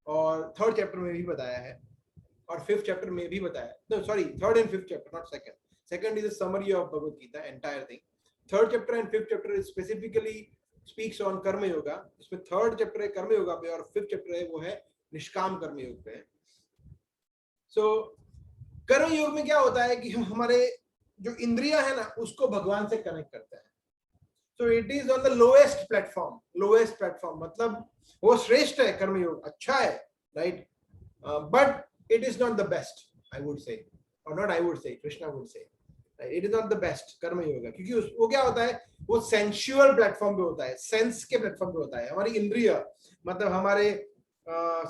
और 3rd चैप्टर में भी बताया है और 5th चैप्टर में भी बताया। No, sorry, 3rd and 5th chapter, not 2nd. 2nd is a summary of Bhagavad Gita, entire thing. 3rd chapter and 5th chapter is specifically speaks on कर्म योगा। इसमें 3rd चैप्टर है कर्म योगा पे और 5th चैप्टर है वो है निष्काम कर्म योग पे। सो कर्म योग में क्या होता है कि हम हमारे जो इंद्रियां है ना उसको भगवान से कनेक्ट करते हैं। सो it is on the lowest platform, मतलब वो श्रेष्ठ है कर्म योग, अच्छा है, right? But it is not the best, I would say, or not I would say, Krishna would say, right? It is not the best कर्म योगा, क्योंकि वो क्या होता है, वो सेंसुअल प्लेटफॉर्म पे होता है, सेंस के प्लेटफॉर्म पे होता है। हमारी इंद्रिय मतलब हमारे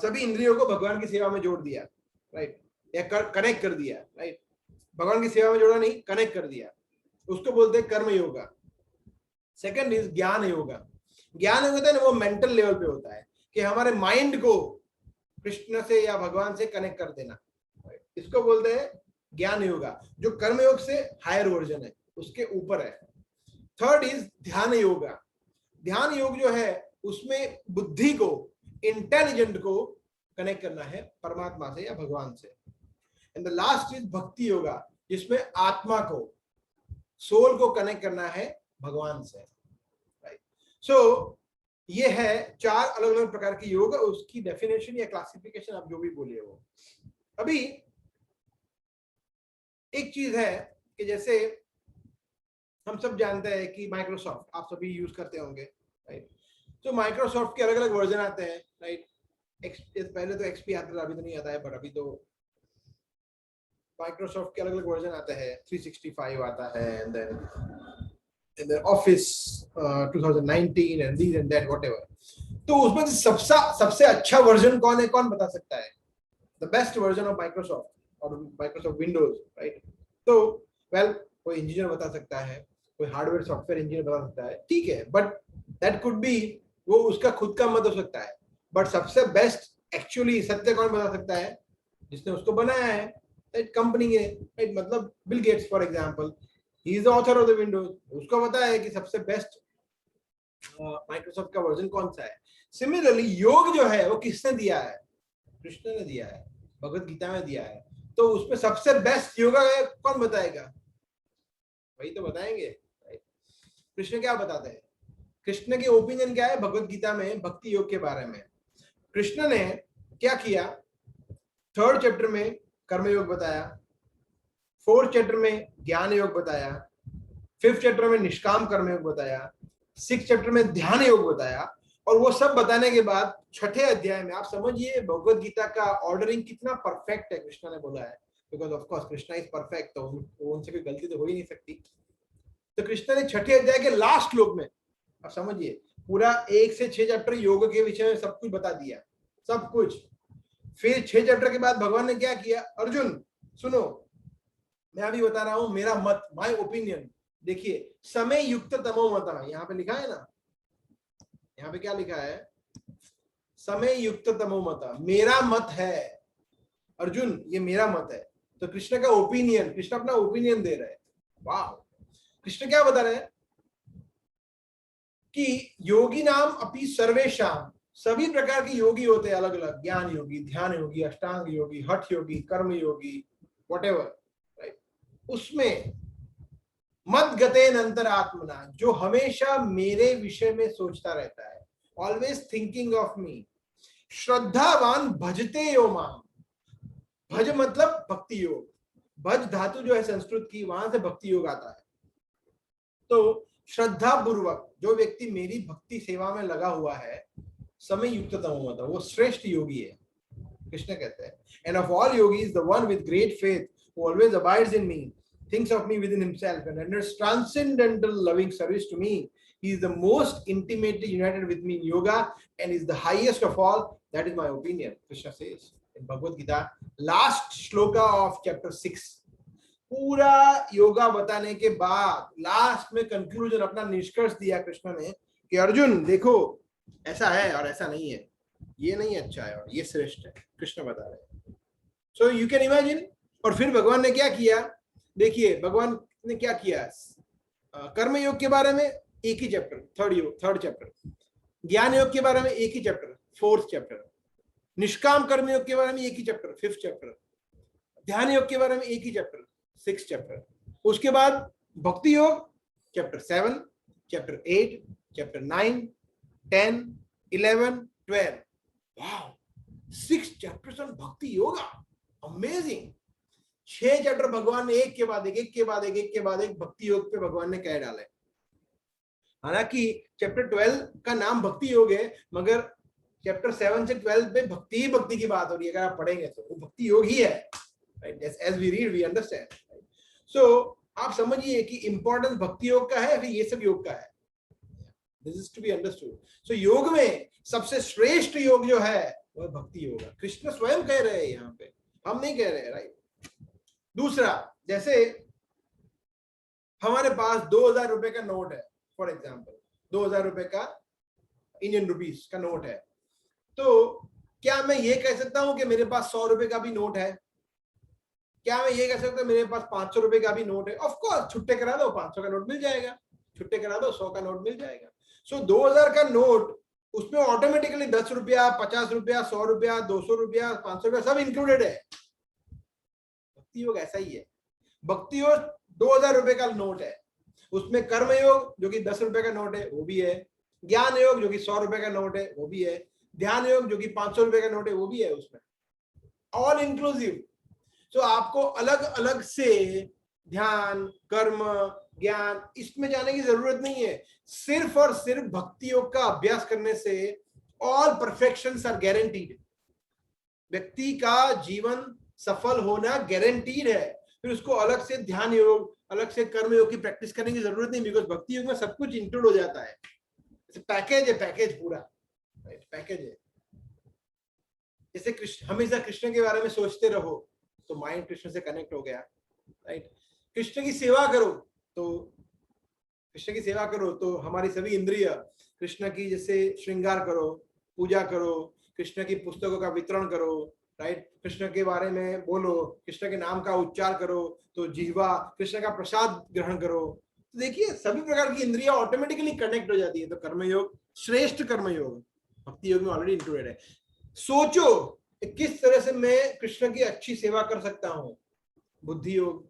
सभी इंद्रियों को भगवान की सेवा में जोड़ दिया, राइट? या कनेक्ट कर दिया, राइट? भगवान की सेवा में जोड़ा नहीं, कनेक्ट कर दिया, उसको बोलते हैं कर्म योगा। सेकंड इज ज्ञान योगा। ज्ञान होता है ना, वो मेंटल लेवल पे होता है कि हमारे माइंड को कृष्ण से या भगवान से कनेक्ट कर देना, इसको बोलते हैं ज्ञान योगा, जो कर्म योग से हायर वर्जन है, उसके ऊपर है। थर्ड इज ध्यान योगा। ध्यान योग जो है उसमें बुद्धि को, इंटेलिजेंट को कनेक्ट करना है परमात्मा से या भगवान से। एंड द लास्ट इज भक्ति योगा, जिसमें आत्मा को, सोल को कनेक्ट करना है भगवान से, राइट? सो ये है 4 अलग अलग प्रकार के योग, उसकी डेफिनेशन या क्लासिफिकेशन आप जो भी बोलिए वो। अभी एक चीज है कि जैसे हम सब जानते हैं कि माइक्रोसॉफ्ट आप सभी यूज करते होंगे, राइट? तो माइक्रोसॉफ्ट के अलग अलग वर्जन आते हैं, राइट? पहले तो एक्सपी आता था, अभी तो नहीं आता है, पर अभी तो माइक्रोसॉफ्ट के अलग अलग वर्जन आते हैं। 365 आता है, and then office 2019 and this and that whatever. तो उसमें सबसे अच्छा वर्जन कौन है, कौन बता सकता है? The best version of Microsoft और माइक्रोसॉफ्ट विंडोज, राइट? तो वेल, कोई इंजीनियर बता सकता है, कोई हार्डवेयर सॉफ्टवेयर इंजीनियर बता सकता है, ठीक है, बट दैट कुड बी, वो उसका खुद का मत हो सकता है। बट सबसे बेस्ट एक्चुअली सत्य कौन बता सकता है? जिसने उसको बनाया है, राइट? कंपनी है, राइट? मतलब Bill Gates for example, he is the author of the Windows, उसको पता है कि सबसे बेस्ट माइक्रोसॉफ्ट का वर्जन कौन सा है। सिमिलरली योग जो है वो किसने दिया है? कृष्ण ने दिया है, भगवत गीता में दिया है। तो उसमें सबसे बेस्ट योगा है, कौन बताएगा? वही तो बताएंगे, राइट? कृष्ण क्या बताते हैं? कृष्ण की ओपिनियन क्या है भगवत गीता में भक्ति योग के बारे में? कृष्ण ने क्या किया? 3rd चैप्टर में कर्म योग बताया, 4th चैप्टर में ज्ञान योग बताया, 5th चैप्टर में निष्काम कर्म योग बताया, 6th चैप्टर में ध्यान योग बताया। और वो सब बताने के बाद 6ठे अध्याय में आप समझिए भगवत गीता का ऑर्डरिंग कितना परफेक्ट है, कृष्ण ने बोला है, because of course Krishna is perfect, तो उनसे कोई गलती तो हो ही नहीं सकती। तो कृष्ण ने 6ठे अध्याय के लास्ट श्लोक में, आप समझिए, पूरा 1 से 6 चैप्टर योग के विषय में सब कुछ बता दिया, सब कुछ। फिर 6 चैप्टर के बाद भगवान ने क्या किया? अर्जुन सुनो, मैं अभी बता रहा हूं मेरा मत, माय ओपिनियन। देखिए, समय युक्त तमो मता, यहाँ पे लिखा है ना, यहाँ पे क्या लिखा है? समय युक्त तमो मता, मेरा मत है अर्जुन, ये मेरा मत है। तो कृष्ण का ओपिनियन, कृष्ण अपना ओपिनियन दे रहे हैं। वाह! कृष्ण क्या बता रहे हैं कि योगी नाम अपि सर्वेशाम, सभी प्रकार के योगी होते हैं अलग अलग, ज्ञान योगी, ध्यान योगी, अष्टांग योगी, हठ योगी, कर्म योगी, व्हाटएवर, राइट? उसमें मत गतेन अंतरात्मना, जो हमेशा मेरे विषय में सोचता रहता है, ऑलवेज थिंकिंग ऑफ मी, श्रद्धावान भजते यो माम। भज मतलब भक्ति योग, भज धातु जो है संस्कृत की, वहां से भक्ति योग आता है। तो श्रद्धा पूर्वक जो व्यक्ति मेरी भक्ति सेवा में लगा हुआ है, समय युक्त तमो मत, वो श्रेष्ठ योगी है, कृष्ण कहते हैं। End of all yogis the one with great faith who always abides in me, thinks of me within himself and renders transcendental loving service to me. He is the most intimately united with me in yoga and is the highest of all. That is my opinion, Krishna says in Bhagavad Gita, last shloka of chapter 6. पूरा योगा बताने के बाद लास्ट में कंक्लूजन, अपना निष्कर्ष दिया कृष्ण ने कि अर्जुन देखो, ऐसा है और ऐसा नहीं है, ये नहीं अच्छा है और ये श्रेष्ठ है, कृष्ण बता रहे हैं। So you can imagine. और फिर भगवान ने क्या किया? देखिए भगवान ने क्या किया, कर्म योग के बारे में एक ही चैप्टर, 3rd चैप्टर, ज्ञान योग के बारे में एक ही चैप्टर, 4th चैप्टर, निष्काम कर्म योग के बारे में एक ही चैप्टर, 5th चैप्टर, ध्यान योग के बारे में एक ही चैप्टर, 6th चैप्टर। उसके बाद भक्ति योग chapter 7, chapter 8, chapter 9, 10, 11, 12। Wow, 6 chapters on भक्ति योगा, अमेजिंग। 6 चैप्टर भगवान ने एक के बाद एक भक्ति योग पे भगवान ने कह डाले। हालांकि चैप्टर 12 का नाम भक्ति योग है, मगर चैप्टर 7 से 12 पे भक्ति की बात हो रही है। अगर आप पढ़ेंगे तो वो भक्ति योग ही है, right? As we read we understand. So आप समझिए कि इंपॉर्टेंस भक्ति योग का है, फिर ये सब योग का है। This is to be understood. So योग में सबसे श्रेष्ठ योग जो है वह भक्ति योग है। कृष्ण स्वयं कह रहे हैं यहाँ पे, हम नहीं कह रहे, राइट? दूसरा, जैसे हमारे पास 2000 रुपए का नोट है, फॉर एग्जाम्पल 2000 रुपए का इंडियन रुपीस का नोट है, तो क्या मैं ये कह सकता हूं कि मेरे पास 100 रुपए का भी नोट है? क्या मैं ये कह सकता हूं मेरे पास 500 रुपए का भी नोट है? ऑफ कोर्स, छुट्टे करा दो 500 का नोट मिल जाएगा, छुट्टे करा दो 100 का नोट मिल जाएगा। सो 2000 का नोट, उसमें ऑटोमेटिकली 10 रुपया, 50 रुपया, 100 रुपया, 200 रुपया, 500 रुपया सब इंक्लूडेड है। भक्ति योग ऐसा ही है। भक्ति योग 2000 रुपए का नोट है, उसमें कर्म योग जो कि 10 रुपए का नोट है वो भी है, ज्ञान योग जो कि 100 रुपए का नोट है वो भी है, ध्यान योग जो कि 500 रुपए का नोट है वो भी है उसमें, ऑल इंक्लूसिव। तो आपको अलग अलग से ध्यान, कर्म, ज्ञान इसमें जाने की जरूरत नहीं है। सिर्फ और सिर्फ भक्ति योग का अभ्यास करने से ऑल परफेक्शंस आर गारंटीड। व्यक्ति का जीवन सफल होना गारंटीड है। फिर उसको अलग से ध्यान योग, अलग से कर्म योग की प्रैक्टिस करने की जरूरत नहीं, बिकॉज भक्ति योग में सब कुछ इंक्लूड हो जाता है। पैकेज है, पैकेज पूरा पैकेज है। जैसे कृष्ण, हमेशा कृष्ण के बारे में सोचते रहो तो माइंड कृष्ण से कनेक्ट हो गया, राइट। कृष्ण की सेवा करो तो कृष्ण की सेवा करो तो हमारी सभी इंद्रिय कृष्ण की जैसे श्रृंगार करो, पूजा करो, कृष्ण की पुस्तकों का वितरण करो, राइट। कृष्ण के बारे में बोलो, कृष्ण के नाम का उच्चार करो तो जिह्वा कृष्ण का प्रसाद ग्रहण करो। तो देखिए सभी प्रकार की इंद्रियां ऑटोमेटिकली कनेक्ट हो जाती है। तो कर्मयोग श्रेष्ठ कर्मयोग भक्ति योग में ऑलरेडी इंक्लूडेड है। सोचो किस तरह से मैं कृष्ण की अच्छी सेवा कर सकता हूँ। बुद्धि योग,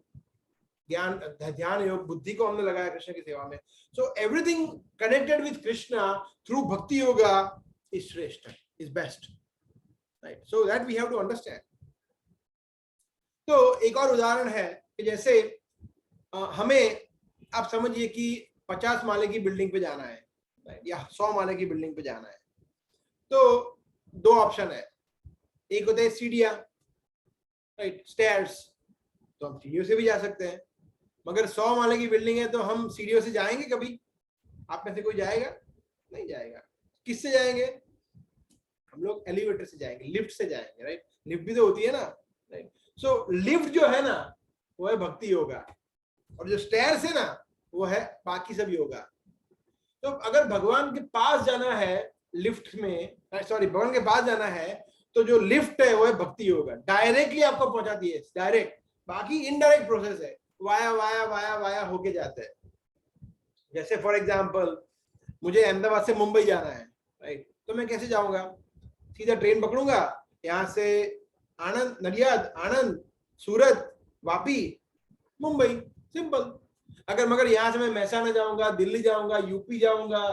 ज्ञान, ध्यान योग, बुद्धि को हमने लगाया कृष्ण की सेवा में। So everything connected with Krishna through bhakti yoga is श्रेष्ठ, is best, right. So that we have to understand. तो एक और उदाहरण है कि जैसे हमें आप समझिए कि 50 माले की बिल्डिंग पे जाना है, या 100 माले की बिल्डिंग पे जाना है। तो दो ऑप्शन है, एक होता है सीढ़ियां, राइट, स्टेयर्स, तो हम सीढ़ियों से भी जा सकते हैं। मगर 100 माले की बिल्डिंग है तो हम सीढ़ियों से जाएंगे कभी? आप में से कोई जाएगा? नहीं जाएगा। किससे जाएंगे? हम लोग एलिवेटर से जाएंगे, लिफ्ट से जाएंगे, राइट। लिफ्ट भी तो होती है ना, राइट। सो लिफ्ट जो है ना वो है भक्ति योगा, और जो स्टेयर्स है ना वो है बाकी सब योगा। तो अगर भगवान के पास जाना है लिफ्ट में, सॉरी भगवान के पास जाना है तो जो लिफ्ट है वो है भक्ति योगा, डायरेक्टली आपको पहुंचाती है, डायरेक्ट। बाकी इनडायरेक्ट प्रोसेस है, वाया वाया वाया वाया होके जाते हैं। जैसे फॉर एग्जांपल मुझे अहमदाबाद से मुंबई जाना है, राइट, तो मैं कैसे जाऊंगा? सीधा ट्रेन पकड़ूंगा, यहाँ से आनंद, नडियाद, आनंद, सूरत, वापी, मुंबई, सिंपल। अगर मगर यहाँ से मैं महसाना जाऊंगा, दिल्ली जाऊंगा, यूपी जाऊंगा,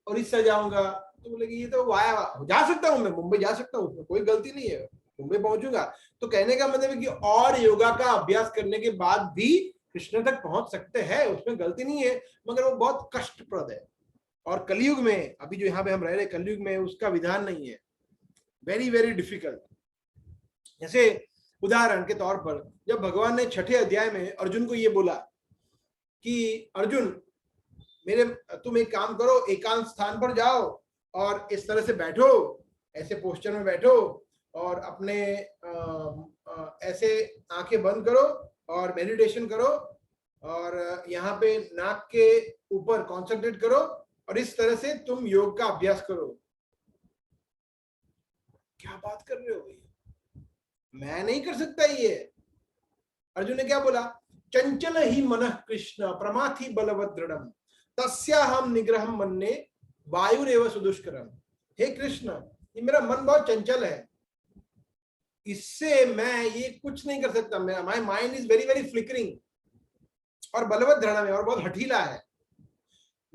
उड़ीसा जाऊंगा, तो बोलेगी ये तो वाया, जा सकता हूँ मैं मुंबई, जा सकता हूँ, उसमें कोई गलती नहीं है, मुंबई पहुंचूंगा। तो कहने का मतलब है कि और योगा का अभ्यास करने के बाद भी कृष्ण तक पहुंच सकते हैं, उसमें गलती नहीं है, मगर वो बहुत कष्टप्रद है। और कलयुग में, अभी जो यहाँ पे हम रह रहे कलयुग में, उसका विधान नहीं है, वेरी वेरी डिफिकल्ट। जैसे उदाहरण के तौर पर जब भगवान ने 6ठे अध्याय में अर्जुन को ये बोला कि अर्जुन मेरे, तुम एक काम करो, एकांत स्थान पर जाओ और इस तरह से बैठो, ऐसे पोस्चर में बैठो और अपने ऐसे आंखें बंद करो और मेडिटेशन करो और यहाँ पे नाक के ऊपर कॉन्सेंट्रेट करो और इस तरह से तुम योग का अभ्यास करो। क्या बात कर रहे हो भाई, मैं नहीं कर सकता ये। अर्जुन ने क्या बोला? चंचल ही मनः कृष्ण प्रमाथि बलवत् दृढ़म् तस्याहम निग्रहम मन्ये वायुरेव सुदुष्करम। हे कृष्ण, ये मेरा मन बहुत चंचल है, इससे मैं ये कुछ नहीं कर सकता। मेरा my mind is very very flickering और बलवत् दृढ़ है और बहुत हठीला है।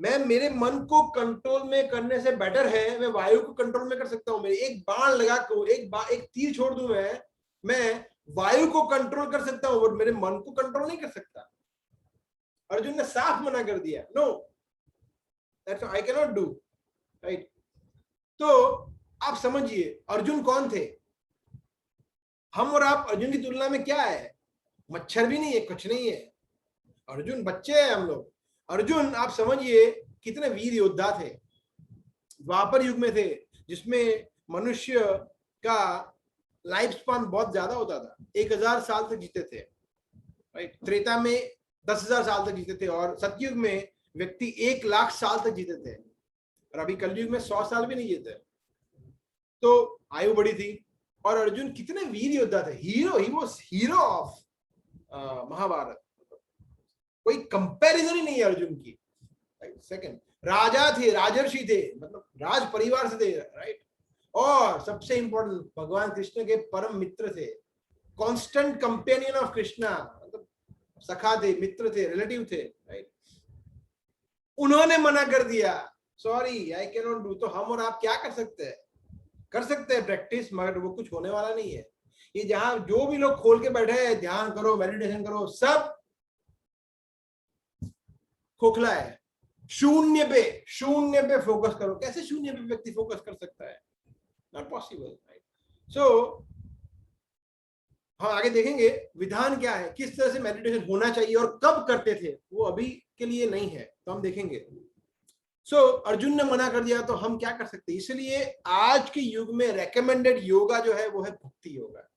मैं मेरे मन को कंट्रोल में करने से बेटर है मैं वायु को कंट्रोल में कर सकता हूँ। मेरे एक बाण लगा को एक तीर छोड़ दूं मैं वायु को कंट्रोल कर सकता हूँ, मेरे मन को कंट्रोल नहीं कर सकता। अर्जुन ने साफ मना कर दिया, no, that's I can not do, right. तो आप समझिए अर्जुन कौन थे? हम और आप अर्जुन की तुलना में क्या है? मच्छर भी नहीं है, कुछ नहीं है। अर्जुन बच्चे हैं हम लोग। अर्जुन आप समझिए कितने वीर योद्धा थे। द्वापर युग में थे जिसमें मनुष्य का लाइफ स्पान बहुत ज्यादा होता था, 1000 साल तक जीते थे, राइट। त्रेता में 10,000 साल तक जीते थे और सतयुग में व्यक्ति 1 लाख साल तक जीते थे, और अभी कलयुग में 100 साल भी नहीं जीते। तो आयु बड़ी थी और अर्जुन कितने वीर योद्धा थे, hero, he was hero of Mahabharata. कोई कंपैरिजन ही नहीं है अर्जुन की। सेकंड, राजा थे, राजर्षि थे, मतलब राज परिवार से थे, राइट। और सबसे इंपॉर्टेंट, भगवान कृष्ण के परम मित्र थे, कांस्टेंट कंपेनियन ऑफ कृष्णा, मतलब सखा थे, मित्र थे, रिलेटिव थे, राइट। उन्होंने मना कर दिया sorry I can not do. तो हम और आप क्या कर सकते हैं? कर सकते हैं प्रैक्टिस, मगर वो कुछ होने वाला नहीं है। ये जहां जो भी लोग खोल के बैठे हैं ध्यान करो मेडिटेशन करो, सब खोखला है। शून्य पे फोकस करो। कैसे शून्य पे व्यक्ति फोकस कर सकता है? Not possible. सो हम आगे देखेंगे विधान क्या है, किस तरह से मेडिटेशन होना चाहिए और कब करते थे, वो अभी के लिए नहीं है, तो हम देखेंगे। अर्जुन ने मना कर दिया तो हम क्या कर सकते हैं? इसलिए आज के युग में रेकमेंडेड योगा जो है वो है भक्ति yoga.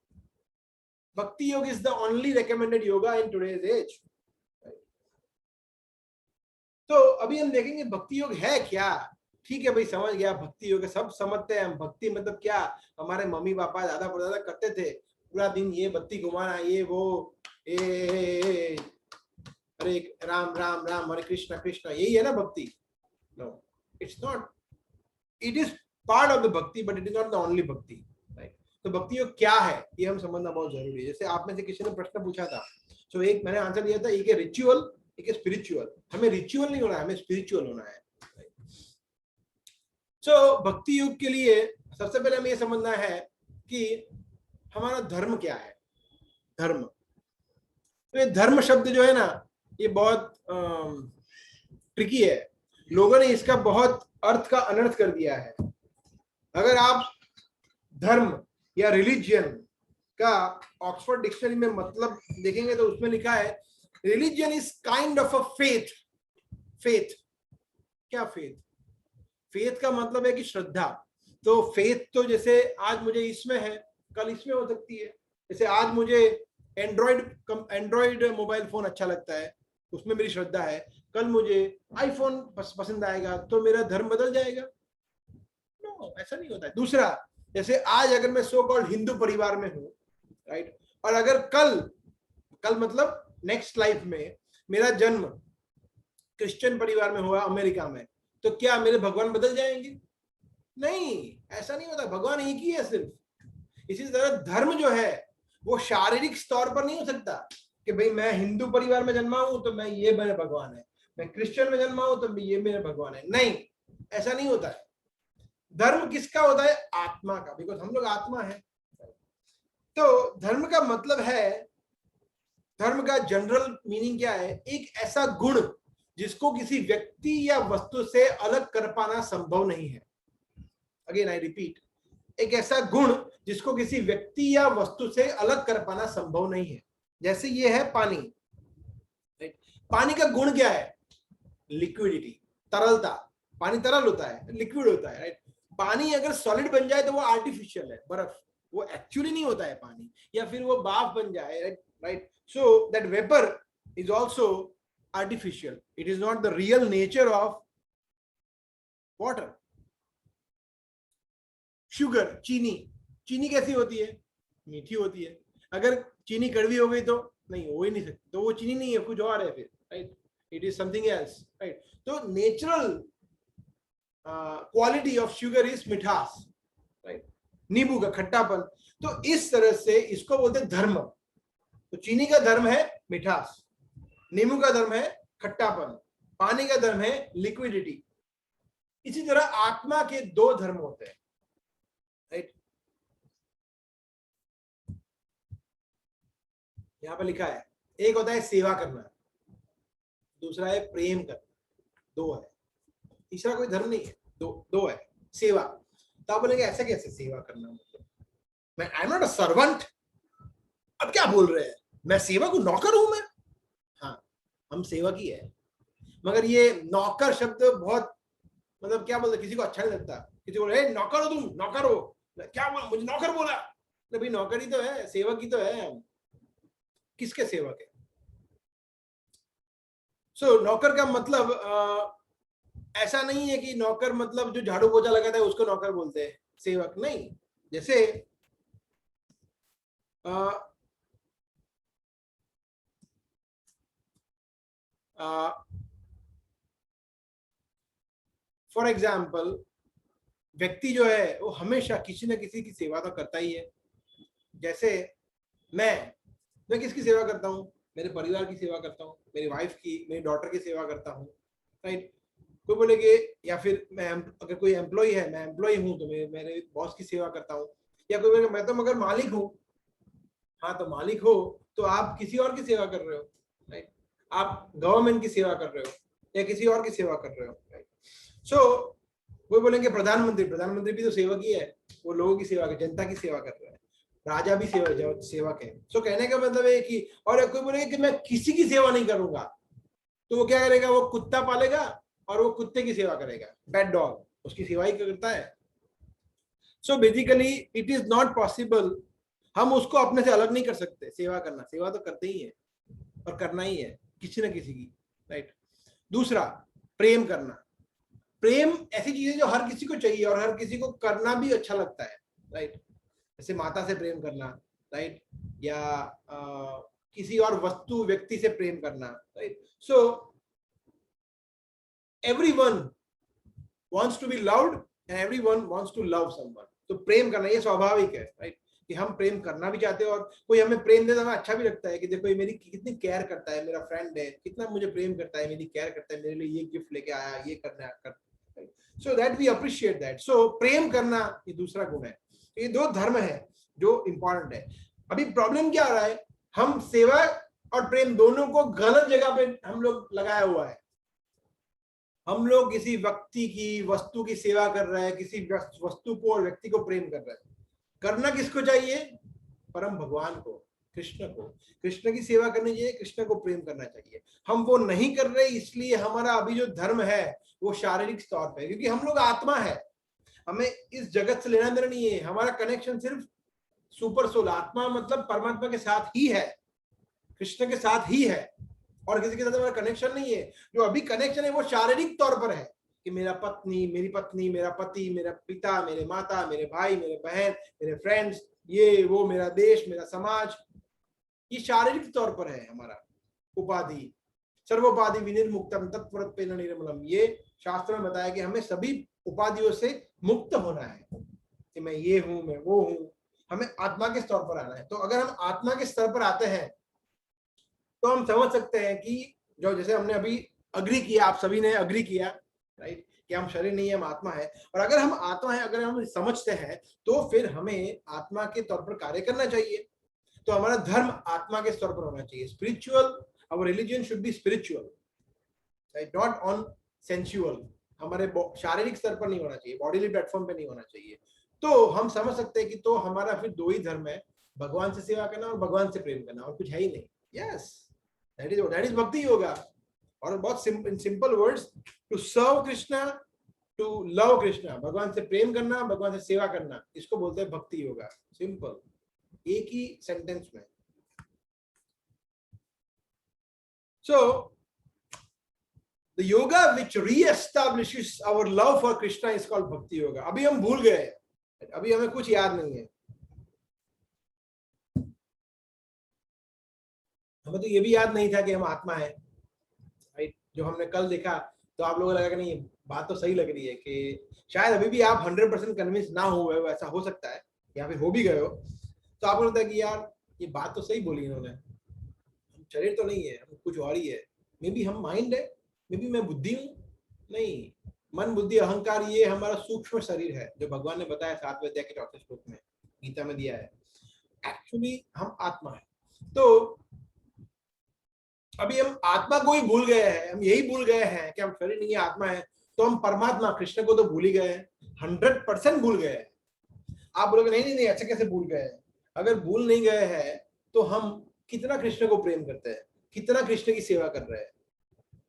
Bhakti yoga is the only recommended yoga in today's age. तो अभी हम देखेंगे भक्ति योग है क्या। ठीक है भाई, समझ गया भक्ति योग, सब समझते हैं हम। भक्ति मतलब क्या? हमारे मम्मी पापा दादा परदादा करते थे, पूरा दिन ये बत्ती घुमाना, ये वो, हरे राम राम राम, हरे कृष्णा कृष्णा, यही है ना भक्ति? No, it's not. It is part of the bhakti but it is not the only bhakti, right? तो भक्ति योग क्या है ये हम समझना बहुत जरूरी है। जैसे आप में से किसी ने प्रश्न पूछा था, तो एक मैंने आंसर दिया था, एक है रिचुअल, एक है स्पिरिचुअल। हमें रिचुअल नहीं होना है, हमें स्पिरिचुअल होना है। भक्ति योग के लिए सबसे पहले हमें ये समझना है कि हमारा धर्म क्या है। धर्म, तो ये धर्म शब्द जो है ना, ये बहुत ट्रिकी है। लोगों ने इसका बहुत अर्थ का अनर्थ कर दिया है। अगर आप धर्म या रिलीजियन का ऑक्सफोर्ड डिक्शनरी में मतलब देखेंगे तो उसमें लिखा है religion is kind of a faith. Faith क्या? फेथ का मतलब है कि श्रद्धा। तो फेथ तो जैसे आज मुझे इसमें है, कल इसमें हो सकती है। जैसे आज मुझे एंड्रॉइड मोबाइल फोन अच्छा लगता है, उसमें मेरी श्रद्धा है। कल मुझे आईफोन पसंद आएगा तो मेरा धर्म बदल जाएगा? नो, ऐसा नहीं होता है। दूसरा, जैसे आज अगर मैं सो कॉल्ड हिंदू परिवार में हूँ, राइट, और अगर कल मतलब नेक्स्ट लाइफ में मेरा जन्म क्रिश्चियन परिवार में हुआ अमेरिका में, तो क्या मेरे भगवान बदल जाएंगे? नहीं, ऐसा नहीं होता। भगवान एक ही है सिर्फ। इसी तरह धर्म जो है वो शारीरिक स्तर पर नहीं हो सकता कि भाई मैं हिंदू परिवार में जन्मा हूं तो मैं ये मेरे भगवान है, मैं क्रिश्चियन में जन्मा हूं तो ये मेरे भगवान है। नहीं, ऐसा नहीं होता है। धर्म किसका होता है? आत्मा का, बिकॉज हम लोग आत्मा है। तो धर्म का मतलब है, धर्म का जनरल मीनिंग क्या है? एक ऐसा गुण जिसको किसी व्यक्ति या वस्तु से अलग कर पाना संभव नहीं है। अगेन आई रिपीट, एक ऐसा गुण जिसको किसी व्यक्ति या वस्तु से अलग कर पाना संभव नहीं है। जैसे ये है पानी, राइट? पानी का गुण क्या है? लिक्विडिटी, तरलता। पानी तरल होता है, लिक्विड होता है, राइट? पानी अगर सॉलिड बन जाए तो वो आर्टिफिशियल है, बर्फ। वो एक्चुअली नहीं होता है पानी। या फिर वो भाप बन जाए, right? So that vapour is also artificial. It is not the real nature of water. Sugar, चीनी कैसी होती है? मीठी होती है। अगर चीनी कड़वी हो गई तो नहीं, हो ही नहीं सकती, तो वो चीनी नहीं है, कुछ और है फिर, right? It is something else, right? तो natural quality of sugar is मिठास, राइट? नींबू का खट्टापन। तो इस तरह से इसको बोलते हैं धर्म। तो चीनी का धर्म है मिठास, नींबू का धर्म है खट्टापन, पानी का धर्म है लिक्विडिटी। इसी तरह आत्मा के दो धर्म होते हैं, राइट? यहां पर लिखा है, एक होता है सेवा करना, दूसरा है प्रेम करना। दो है, तीसरा कोई धर्म नहीं है। दो है। सेवा, तो आप बोलेंगे ऐसा कैसे सेवा करना? मतलब मैं I am not a servant. अब क्या बोल रहे हैं? मैं सेवा को नौकर हूं मैं? हाँ, हम सेवक ही है, मगर ये नौकर शब्द बहुत मतलब क्या बोलते, किसी को अच्छा नहीं लगता। किसी को बोले नौकर हो तुम, नौकर हो, क्या बोल, मुझे नौकर बोला? तो भाई नौकर ही तो है, सेवक ही तो है। किसके सेवक है? सो नौकर का मतलब ऐसा नहीं है कि नौकर मतलब जो झाड़ू पोछा लगाता है उसको नौकर बोलते हैं, सेवक नहीं। जैसे फॉर एग्जाम्पल, व्यक्ति जो है वो हमेशा किसी न किसी की सेवा तो करता ही है। जैसे मैं किसकी सेवा करता हूँ? मेरे परिवार की सेवा करता हूँ, मेरी वाइफ की, मेरी डॉटर की सेवा करता हूँ, राइट? कोई बोलेगे, या फिर मैं अगर कोई एम्प्लॉय है, मैं एम्प्लॉय हूँ तो मैं मेरे बॉस की सेवा करता हूँ, या कोई बोलेगा मैं तो मगर मालिक हूँ। हाँ, तो मालिक हो तो आप किसी और की सेवा कर रहे हो, राइट? आप गवर्नमेंट की सेवा कर रहे हो या किसी और की सेवा कर रहे हो, राइट? सो वो बोलेंगे प्रधानमंत्री भी तो सेवक ही है, वो लोगों की सेवा कर, जनता की सेवा कर रहा है। राजा भी सेवक है। सो कहने का मतलब है कि, और कोई बोलेगा कि मैं किसी की सेवा नहीं करूंगा, तो वो क्या करेगा, वो कुत्ता पालेगा और वो कुत्ते की सेवा करेगा, पेट डॉग, उसकी सेवा ही करता है। So basically it is not possible, हम उसको अपने से अलग नहीं कर सकते। सेवा करना, सेवा तो करते ही है और करना ही है किसी न किसी की, राइट? दूसरा, प्रेम करना। प्रेम ऐसी चीज है जो हर किसी को चाहिए और हर किसी को करना भी अच्छा लगता है, राइट? जैसे माता से प्रेम करना, राइट? या किसी और वस्तु व्यक्ति से प्रेम करना, right? So everyone wants to be loved and everyone wants to love someone. तो प्रेम करना ये स्वाभाविक है, राइट? कि हम प्रेम करना भी चाहते हैं और कोई हमें प्रेम देता है, अच्छा भी लगता है कि देखो ये मेरी कितनी केयर करता है, मेरा फ्रेंड है, कितना मुझे प्रेम करता है, मेरी केयर करता है, मेरे लिए ये गिफ्ट लेके आया, ये करना है, so that we appreciate that. So प्रेम करना ये दूसरा गुण है। ये दो धर्म है जो इंपॉर्टेंट है। अभी प्रॉब्लम क्या आ रहा है, हम सेवा और प्रेम दोनों को गलत जगह पे हम लोग लगाया हुआ है। हम लोग किसी व्यक्ति की, वस्तु की सेवा कर रहे हैं, किसी वस्तु को और व्यक्ति को प्रेम कर रहे हैं। करना किसको चाहिए? परम भगवान को, कृष्ण को। कृष्ण की सेवा करनी चाहिए, कृष्ण को प्रेम करना चाहिए। हम वो नहीं कर रहे, इसलिए हमारा अभी जो धर्म है वो शारीरिक तौर पे, क्योंकि हम लोग आत्मा है, हमें इस जगत से लेना देना नहीं है। हमारा कनेक्शन सिर्फ सुपर सोल, आत्मा मतलब परमात्मा के साथ ही है, कृष्ण के साथ ही है, और किसी के साथ हमारा कनेक्शन नहीं है। जो अभी कनेक्शन है वो शारीरिक तौर पर है कि मेरा पत्नी, मेरी पत्नी, मेरा पति, मेरा पिता, मेरे माता, मेरे भाई, मेरे बहन, मेरे फ्रेंड्स, ये वो, मेरा देश, मेरा समाज, ये शारीरिक तौर पर है हमारा उपाधि। सर्वोपाधि विनिर्मुक्तम तत्प्रत्येन निर्मलम, ये शास्त्र में बताया कि हमें सभी उपाधियों से मुक्त होना है, कि मैं ये हूं, मैं वो हूं। हमें आत्मा के स्तर पर आना है। तो अगर हम आत्मा के स्तर पर आते हैं तो हम समझ सकते हैं कि जो, जैसे हमने अभी अग्री किया, आप सभी ने अग्री किया, राइट, कि हम शरीर नहीं है, हम आत्मा है। और अगर हम आत्मा है, अगर हम समझते हैं, तो फिर हमें आत्मा के तौर पर कार्य करना चाहिए। तो हमारा धर्म आत्मा के स्तर पर होना चाहिए, spiritual. Our religion should be spiritual, right, not on sensual. हमारे शारीरिक स्तर पर नहीं होना चाहिए, बॉडीली प्लेटफॉर्म पे नहीं होना चाहिए। तो हम समझ सकते हैं कि तो हमारा फिर दो ही धर्म है, भगवान से सेवा करना और भगवान से प्रेम करना, और कुछ है ही नहीं। यस, दैट इज भक्ति योगा। और बहुत simple words, to serve Krishna, to love Krishna, भगवान से प्रेम करना, भगवान से सेवा करना, इसको बोलते हैं भक्ति योगा। सिंपल, एक ही सेंटेंस में। So the yoga which re-establishes our love for Krishna is called bhakti yoga. अभी हम भूल गए, अभी हमें कुछ याद नहीं है। हमें तो ये भी याद नहीं था कि हम आत्मा है, राइट? जो हमने कल देखा तो आप लोगों को लगा कि नहीं, बात तो सही लग रही है, कि शायद अभी भी आप 100% कन्विंस ना हुए हो, ऐसा हो सकता है, या फिर हो भी गए हो, तो आपको लगता है कि यार ये बात तो सही बोली इन्होंने, शरीर तो नहीं है, हम कुछ और ही है। मे बी हम माइंड है, मे बी मैं बुद्धि हूँ। नहीं, मन, बुद्धि, अहंकार, ये हमारा सूक्ष्म शरीर है, जो भगवान ने बताया 7वें अध्याय के 4 श्लोक में, गीता में दिया है। एक्चुअली हम आत्मा है। तो अभी हम आत्मा को ही भूल गए हैं, हम यही भूल गए हैं कि हम शरीर नहीं है, आत्मा है। तो हम परमात्मा कृष्ण को तो भूल ही गए हैं, 100% भूल गए हैं। आप बोलोगे नहीं नहीं नहीं, ऐसे कैसे भूल गए हैं? अगर भूल नहीं गए हैं तो हम कितना कृष्ण को प्रेम करते हैं, कितना कृष्ण की सेवा कर रहे हैं?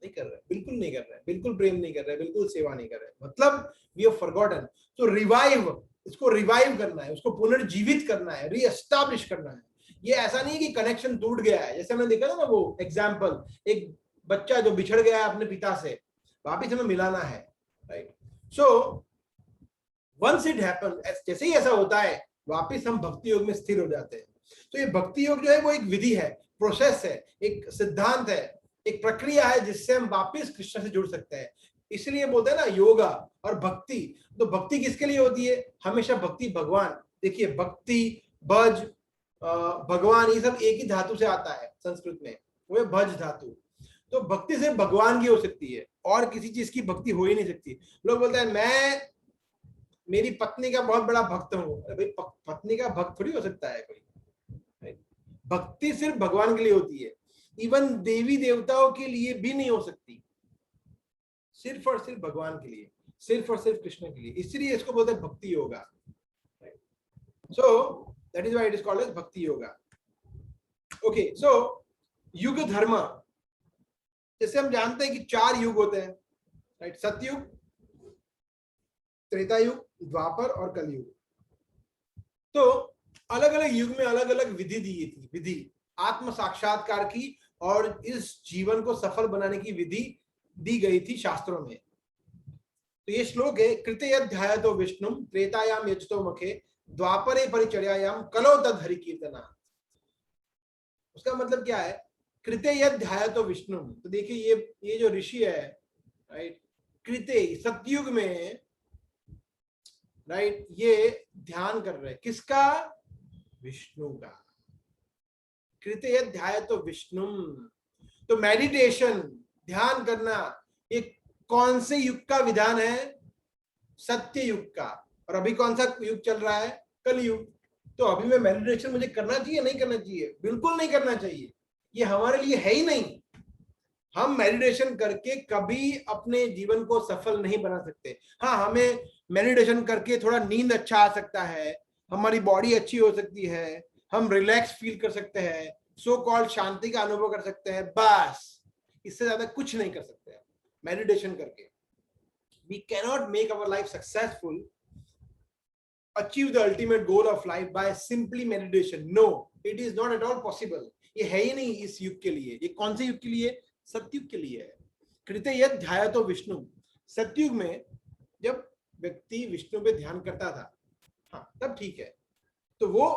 नहीं कर रहे, बिल्कुल नहीं कर रहे, बिल्कुल प्रेम नहीं कर रहे, बिल्कुल सेवा नहीं कर रहे। मतलब वी हैव फॉरगॉटन। तो रिवाइव, इसको रिवाइव करना है, उसको पुनर्जीवित करना है, रीएस्टैब्लिश करना है। ये ऐसा नहीं कि कनेक्शन टूट गया है। जैसे हमने देखा था ना वो एग्जाम्पल, एक बच्चा जो बिछड़ गया है अपने पिता से, वापिस हमें मिलाना है, right? So once it happen, जैसे ही ऐसा होता है, वापिस हम भक्ति योग में स्थिर हो जाते हैं। तो ये भक्ति योग जो है वो एक विधि है, प्रोसेस है, एक सिद्धांत है, एक प्रक्रिया है, जिससे हम वापिस कृष्ण से जुड़ सकते हैं। इसलिए बोलते हैं ना योगा और भक्ति। तो भक्ति किसके लिए होती है? हमेशा भक्ति भगवान। देखिए, भक्ति, भज, भगवान, ये सब एक ही धातु से आता है संस्कृत में, वो है भज धातु। तो भक्ति सिर्फ भगवान की हो सकती है, और किसी चीज की भक्ति हो ही नहीं सकती। लोग बोलते हैं मैं मेरी पत्नी का बहुत बड़ा भक्त हूं। अरे भाई, पत्नी का भक्त थोड़ी हो सकता है कोई। भक्ति सिर्फ भगवान के लिए होती है, इवन देवी देवताओं के लिए भी नहीं हो सकती, सिर्फ और सिर्फ भगवान के लिए, सिर्फ और सिर्फ कृष्ण के लिए। इसलिए इसको बोलते हैं bhakti yoga. So that is why it is called as bhakti yoga. Okay, सो युग धर्म, जैसे हम जानते हैं कि 4 युग होते हैं, राइट? सतयुग, त्रेता युग, द्वापर और कलयुग। तो अलग अलग युग में अलग अलग विधि दी थी, विधि आत्म साक्षात्कार की और इस जीवन को सफल बनाने की विधि दी गई थी शास्त्रों में। तो ये श्लोक है, कृतयध्यायतो विष्णुम त्रेतायाम यजतो मखे द्वापरे परिचर्यायाम कलो तद हरि कीर्तना। उसका मतलब क्या है? कृतयध्यायतो विष्णुम, तो देखिए ये जो ऋषि है, राइट, कृते सतयुग में, राइट, ये ध्यान कर रहे हैं किसका? विष्णु का। कृतयध्यायतो विष्णुम, तो मेडिटेशन, ध्यान करना, ये कौन से युग का विधान है? सत्य युग का। और अभी कौन सा युग चल रहा है? कलयुग। तो अभी में मेडिटेशन मुझे करना चाहिए नहीं करना चाहिए? बिल्कुल नहीं करना चाहिए, ये हमारे लिए है ही नहीं। हम मेडिटेशन करके कभी अपने जीवन को सफल नहीं बना सकते। हाँ, हमें मेडिटेशन करके थोड़ा नींद अच्छा आ सकता है, हमारी बॉडी अच्छी हो सकती है, हम रिलैक्स फील कर सकते हैं, सो कॉल्ड शांति का अनुभव कर सकते हैं, बस इससे ज्यादा कुछ नहीं कर सकते मेडिटेशन करके। We cannot make our life successful, achieve the ultimate goal of life by simply meditation. No, it is not at all possible. ये है ही नहीं इस युग के लिए। ये कौन से युग के लिए? सतयुग के लिए है। कृतयत् ध्यायतो विष्णु, सतयुग में जब व्यक्ति विष्णु पे ध्यान करता था, हाँ, तब ठीक है। तो वो